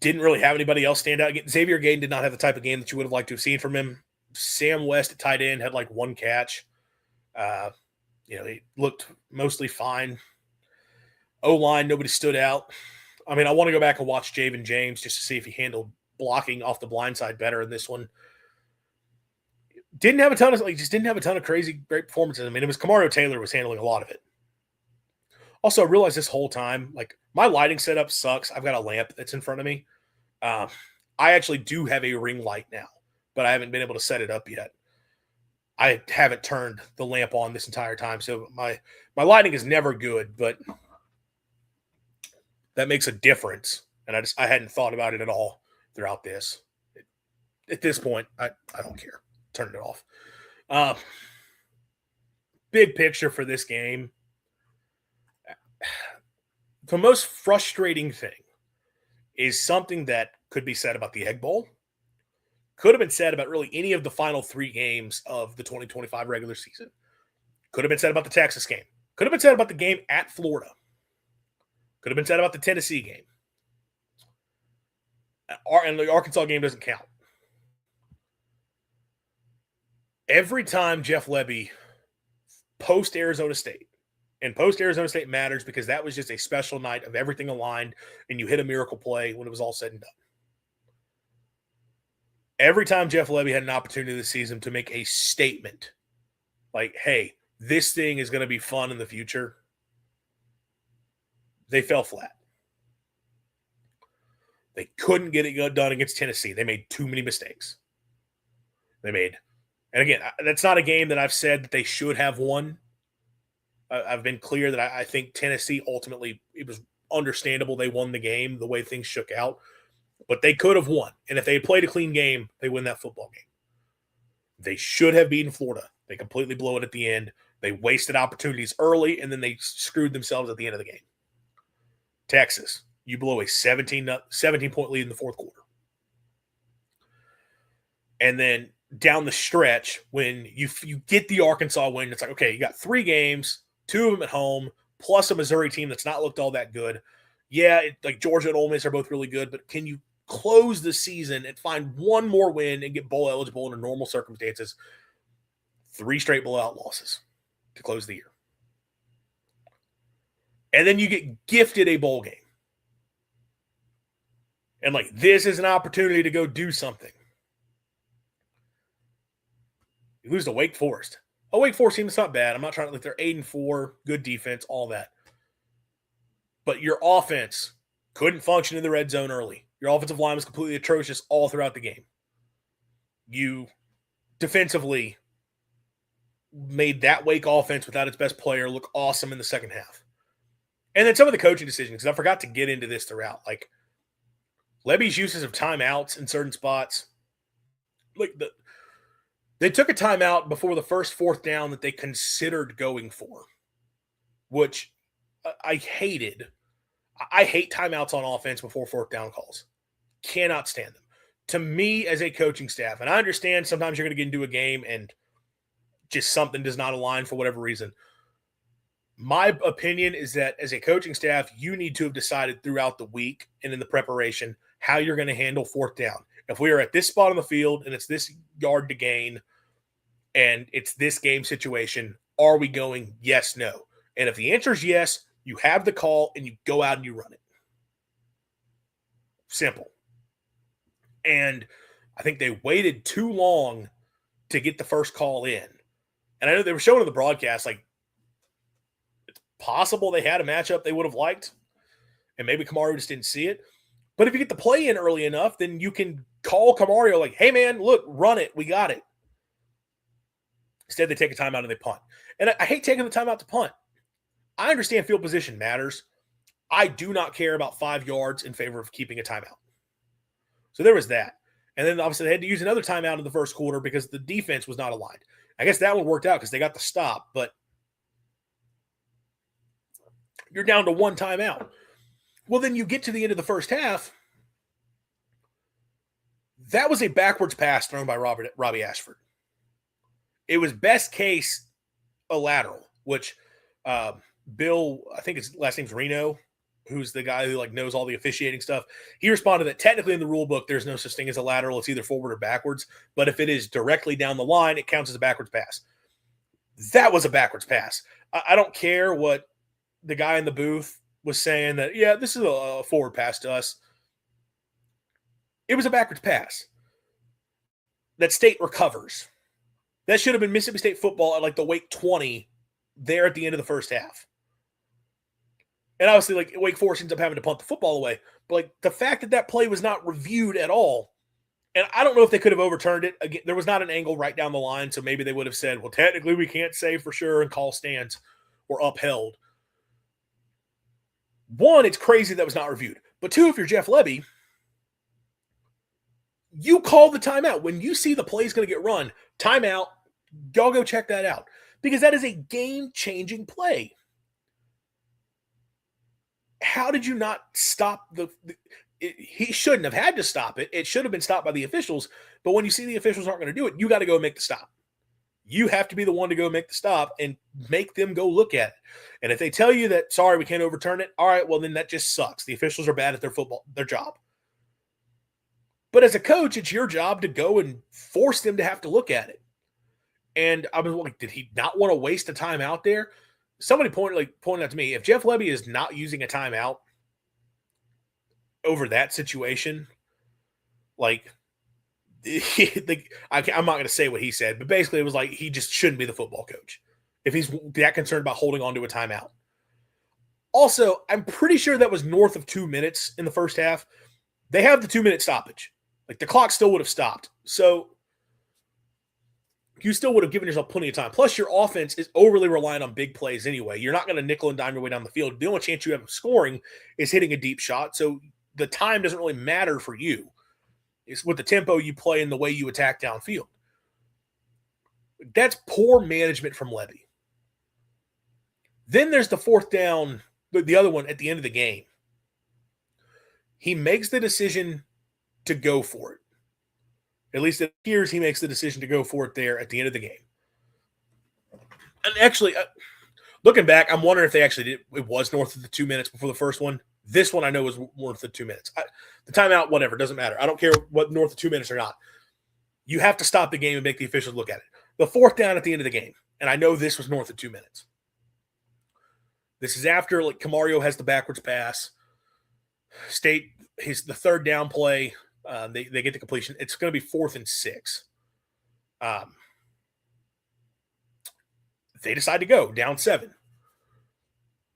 Didn't really have anybody else stand out. Xavier Gayden did not have the type of game that you would have liked to have seen from him. Sam West at tight end had like 1 catch. He looked mostly fine. O-line, nobody stood out. I mean, I want to go back and watch Javen James just to see if he handled blocking off the blind side better in this one. Didn't have a ton of crazy great performances. I mean, it was Kamario Taylor was handling a lot of it. Also, I realized this whole time, like, my lighting setup sucks. I've got a lamp that's in front of me. I actually do have a ring light now, but I haven't been able to set it up yet. I haven't turned the lamp on this entire time, so my lighting is never good, but that makes a difference. And I hadn't thought about it at all throughout this. At this point, I don't care. Turn it off. Big picture for this game. The most frustrating thing is something that could be said about the Egg Bowl. Could have been said about really any of the final 3 games of the 2025 regular season. Could have been said about the Texas game. Could have been said about the game at Florida. Could have been said about the Tennessee game. And the Arkansas game doesn't count. Every time Jeff Lebby post-Arizona State, and post-Arizona State matters because that was just a special night of everything aligned, and you hit a miracle play when it was all said and done. Every time Jeff Lebby had an opportunity this season to make a statement, like, hey, this thing is going to be fun in the future, they fell flat. They couldn't get it done against Tennessee. They made too many mistakes. And again, that's not a game that I've said that they should have won. I've been clear that I think Tennessee ultimately, it was understandable they won the game the way things shook out. But they could have won. And if they had played a clean game, they win that football game. They should have beaten Florida. They completely blow it at the end. They wasted opportunities early, and then they screwed themselves at the end of the game. Texas, you blow a 17-point lead in the fourth quarter. And then down the stretch, when you get the Arkansas win, it's like, okay, you got 3 games, 2 of them at home, plus a Missouri team that's not looked all that good. Yeah, like Georgia and Ole Miss are both really good, but can you close the season and find one more win and get bowl eligible under normal circumstances? 3 straight blowout losses to close the year. And then you get gifted a bowl game. And like, this is an opportunity to go do something. You lose to Wake Forest. A Wake Forest team is not bad. I'm not trying to they're 8-4, good defense, all that. But your offense couldn't function in the red zone early. Your offensive line was completely atrocious all throughout the game. You defensively made that Wake offense without its best player look awesome in the second half. And then some of the coaching decisions, because I forgot to get into this throughout. Like, Lebby's uses of timeouts in certain spots. Like, they took a timeout before the first 4th down that they considered going for, which I hated. I hate timeouts on offense before 4th down calls. Cannot stand them. To me, as a coaching staff, and I understand sometimes you're going to get into a game and just something does not align for whatever reason. My opinion is that as a coaching staff, you need to have decided throughout the week and in the preparation how you're going to handle 4th down. If we are at this spot on the field and it's this yard to gain and it's this game situation, are we going yes, no? And if the answer is yes, you have the call and you go out and you run it. Simple. And I think they waited too long to get the first call in. And I know they were showing in the broadcast, like, it's possible they had a matchup they would have liked, and maybe Kamario just didn't see it. But if you get the play in early enough, then you can call Kamario like, hey, man, look, run it. We got it. Instead, they take a timeout and they punt. And I hate taking the timeout to punt. I understand field position matters. I do not care about 5 yards in favor of keeping a timeout. So there was that. And then obviously they had to use another timeout in the first quarter because the defense was not aligned. I guess that one worked out because they got the stop, but you're down to one timeout. Well, then you get to the end of the first half. That was a backwards pass thrown by Robbie Ashford. It was best case a lateral, which Bill, I think his last name's Reno, who's the guy who like knows all the officiating stuff. He responded that technically in the rule book, there's no such thing as a lateral. It's either forward or backwards. But if it is directly down the line, it counts as a backwards pass. That was a backwards pass. I don't care what the guy in the booth was saying that, yeah, this is a forward pass to us. It was a backwards pass that State recovers. That should have been Mississippi State football at like the Wake 20 there at the end of the first half. And obviously, like, Wake Forest ends up having to punt the football away. But like the fact that that play was not reviewed at all, and I don't know if they could have overturned it. Again, there was not an angle right down the line, so maybe they would have said, well, technically we can't say for sure and call stands or upheld. One, it's crazy that was not reviewed. But two, if you're Jeff Lebby, you call the timeout. When you see the play is going to get run, timeout, y'all go check that out. Because that is a game-changing play. How did you not stop he shouldn't have had to stop it. It should have been stopped by the officials. But when you see the officials aren't going to do it, you got to go make the stop. You have to be the one to go make the stop and make them go look at it. And if they tell you that, sorry, we can't overturn it, all right, well, then that just sucks. The officials are bad at their job. But as a coach, it's your job to go and force them to have to look at it. And I was like, did he not want to waste a time out there? Somebody pointed out to me, if Jeff Lebby is not using a timeout over that situation, like, I'm not going to say what he said, but basically it was like he just shouldn't be the football coach if he's that concerned about holding on to a timeout. Also, I'm pretty sure that was north of 2 minutes in the first half. They have the 2-minute stoppage. Like, the clock still would have stopped. So you still would have given yourself plenty of time. Plus, your offense is overly reliant on big plays anyway. You're not going to nickel and dime your way down the field. The only chance you have of scoring is hitting a deep shot. So the time doesn't really matter for you. It's with the tempo you play and the way you attack downfield. That's poor management from Lebby. Then there's the fourth down, the other one at the end of the game. He makes the decision to go for it. At least it appears he makes the decision to go for it there at the end of the game. And actually, looking back, I'm wondering if they actually did. It was north of the 2 minutes before the first one. This one I know was north of 2 minutes. The timeout, whatever, doesn't matter. I don't care what north of 2 minutes or not. You have to stop the game and make the officials look at it. The fourth down at the end of the game, and I know this was north of 2 minutes. This is after like Kamario has the backwards pass. State, the third down play. They get the completion. It's going to be 4th and 6. They decide to go down 7.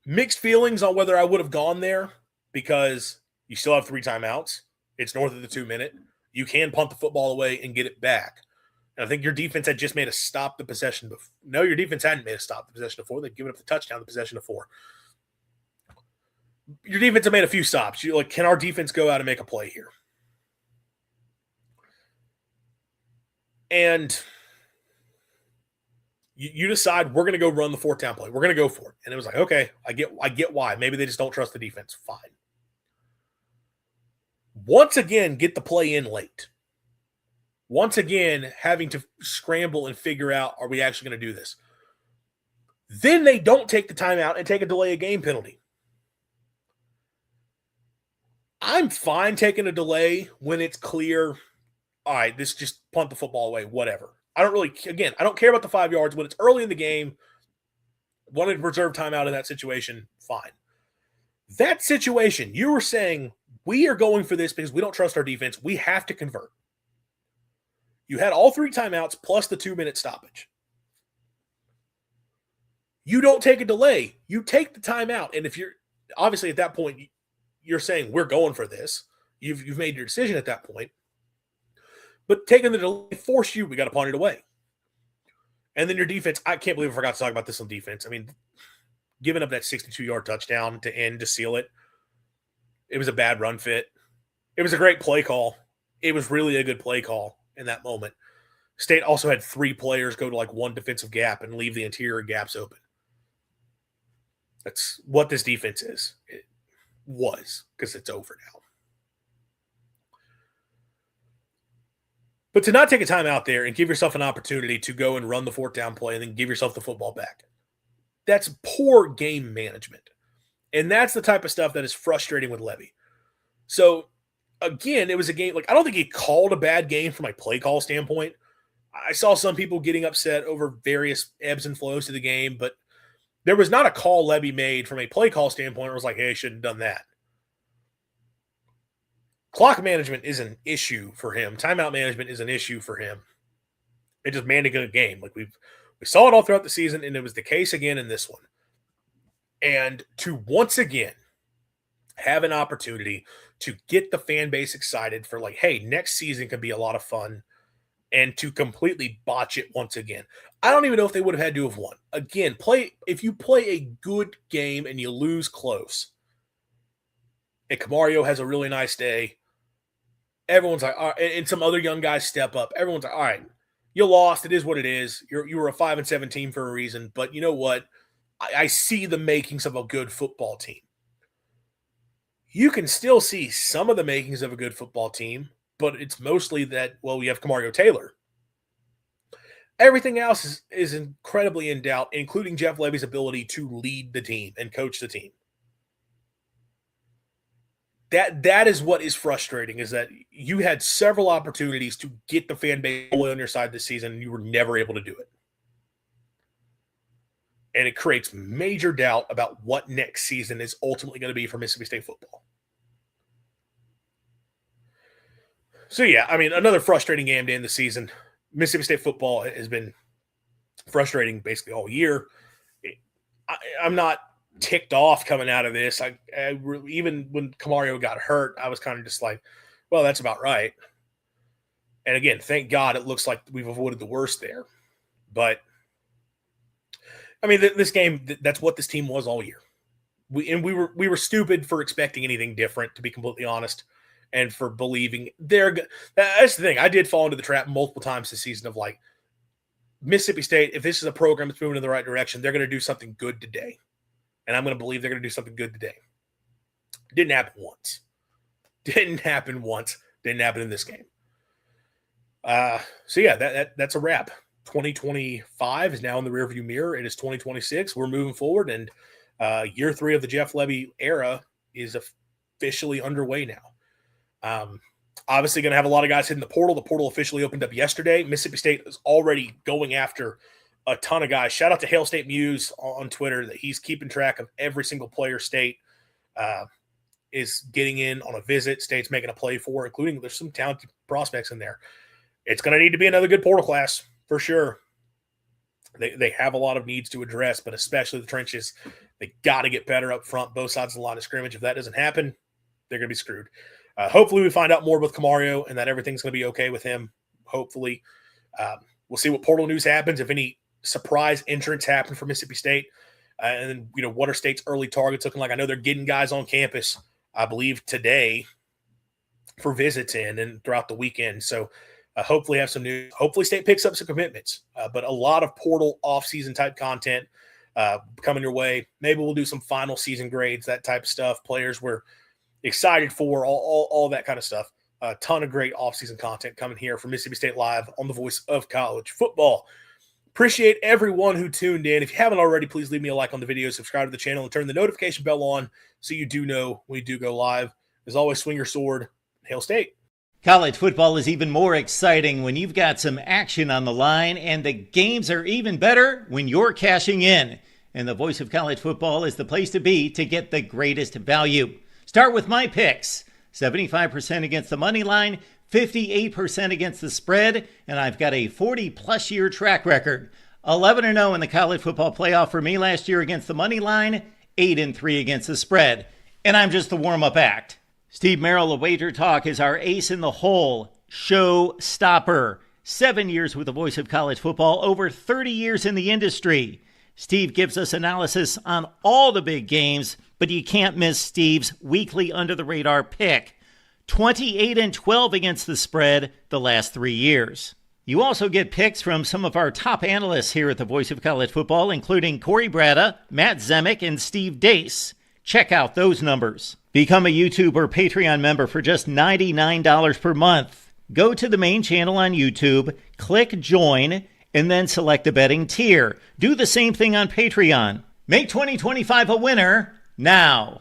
Mixed feelings on whether I would have gone there because you still have 3 timeouts. It's north of the 2 minute. You can punt the football away and get it back. And I think your defense had just made a stop the possession before. No, your defense hadn't made a stop the possession before. They'd given up the touchdown the possession before. Your defense had made a few stops. You're like, can our defense go out and make a play here? And you decide we're going to go run the fourth down play. We're going to go for it. And it was like, okay, I get why. Maybe they just don't trust the defense. Fine. Once again, get the play in late. Once again, having to scramble and figure out, are we actually going to do this? Then they don't take the timeout and take a delay of game penalty. I'm fine taking a delay when it's clear, all right, this just punt the football away, whatever. I don't care about the 5 yards. When it's early in the game, wanted to reserve timeout in that situation, fine. That situation, you were saying, we are going for this because we don't trust our defense. We have to convert. You had all 3 timeouts plus the 2-minute stoppage. You don't take a delay. You take the timeout. And if you're, obviously at that point, you're saying, we're going for this. You've made your decision at that point. But taking the delay forced you, we got to punt it away. And then your defense, I can't believe I forgot to talk about this on defense. I mean, giving up that 62-yard touchdown to end to seal it, it was a bad run fit. It was a great play call. it was really a good play call in that moment. State also had 3 players go to like one defensive gap and leave the interior gaps open. That's what this defense is. It was, because it's over now. But to not take a time out there and give yourself an opportunity to go and run the 4th down play and then give yourself the football back, that's poor game management. And that's the type of stuff that is frustrating with Levy. So, again, it was a game, like, I don't think he called a bad game from a play call standpoint. I saw some people getting upset over various ebbs and flows to the game, but there was not a call Levy made from a play call standpoint where it was like, hey, I shouldn't have done that. Clock management is an issue for him. Timeout management is an issue for him. It just managing a game. Like we saw it all throughout the season, and it was the case again in this one. And to once again have an opportunity to get the fan base excited for like, hey, next season could be a lot of fun, and to completely botch it once again. I don't even know if they would have had to have won. Again, if you play a good game and you lose close, and Kamario has a really nice day, everyone's like, all right, and some other young guys step up. Everyone's like, all right, you lost. It is what it is. You were a 5-7 team for a reason. But you know what? I see the makings of a good football team. You can still see some of the makings of a good football team, but it's mostly that, well, we have Kamario Taylor. Everything else is incredibly in doubt, including Jeff Levy's ability to lead the team and coach the team. That is what is frustrating, is that you had several opportunities to get the fan base on your side this season, and you were never able to do it. And it creates major doubt about what next season is ultimately going to be for Mississippi State football. So, yeah, I mean, another frustrating game to end the season. Mississippi State football has been frustrating basically all year. I'm not ticked off coming out of this. Even when Kamario got hurt, I was kind of just like, well, that's about right. And again, thank God it looks like we've avoided the worst there. But I mean, this game, that's what this team was all year. We were stupid for expecting anything different, to be completely honest, and for believing that's the thing. I did fall into the trap multiple times this season of like, Mississippi State, if this is a program that's moving in the right direction, they're going to do something good today. And I'm going to believe they're going to do something good today. Didn't happen once. Didn't happen in this game. So yeah, that's a wrap. 2025 is now in the rearview mirror. It is 2026. We're moving forward, and year 3 of the Jeff Levy era is officially underway now. Obviously going to have a lot of guys hitting the portal. The portal officially opened up yesterday. Mississippi State is already going after a ton of guys. Shout out to Hail State Muse on Twitter that he's keeping track of every single player State is getting in on a visit. State's making a play for, including there's some talented prospects in there. It's going to need to be another good portal class for sure. They have a lot of needs to address, but especially the trenches. They got to get better up front, both sides of the line of scrimmage. If that doesn't happen, they're going to be screwed. Hopefully we find out more with Kamario and that everything's going to be okay with him. Hopefully. We'll see what portal news happens, if any surprise entrants happen for Mississippi State. And then, what are State's early targets looking like? I know they're getting guys on campus, I believe, today for visits in and throughout the weekend. So hopefully have some news. Hopefully State picks up some commitments. But a lot of portal off-season type content coming your way. Maybe we'll do some final season grades, that type of stuff. Players we're excited for, all that kind of stuff. A ton of great off-season content coming here from Mississippi State Live on the Voice of College Football. Appreciate everyone who tuned in. If you haven't already, please leave me a like on the video, subscribe to the channel, and turn the notification bell on so you do know when we do go live. As always, swing your sword. Hail State. College football is even more exciting when you've got some action on the line, and the games are even better when you're cashing in. And the Voice of College Football is the place to be to get the greatest value. Start with my picks. 75% against the money line, 58% against the spread, and I've got a 40-plus year track record. 11-0 in the college football playoff for me last year against the money line, 8-3 against the spread. And I'm just the warm-up act. Steve Merrill of Wager Talk is our ace in the hole, show stopper. 7 years with the Voice of College Football, over 30 years in the industry. Steve gives us analysis on all the big games, but you can't miss Steve's weekly under-the-radar pick. 28-12 against the spread the last 3 years. You also get picks from some of our top analysts here at the Voice of College Football, including Corey Bratta, Matt Zemek, and Steve Dace. Check out those numbers. Become a YouTube or Patreon member for just $99 per month. Go to the main channel on YouTube, click join, and then select the betting tier. Do the same thing on Patreon. Make 2025 a winner now.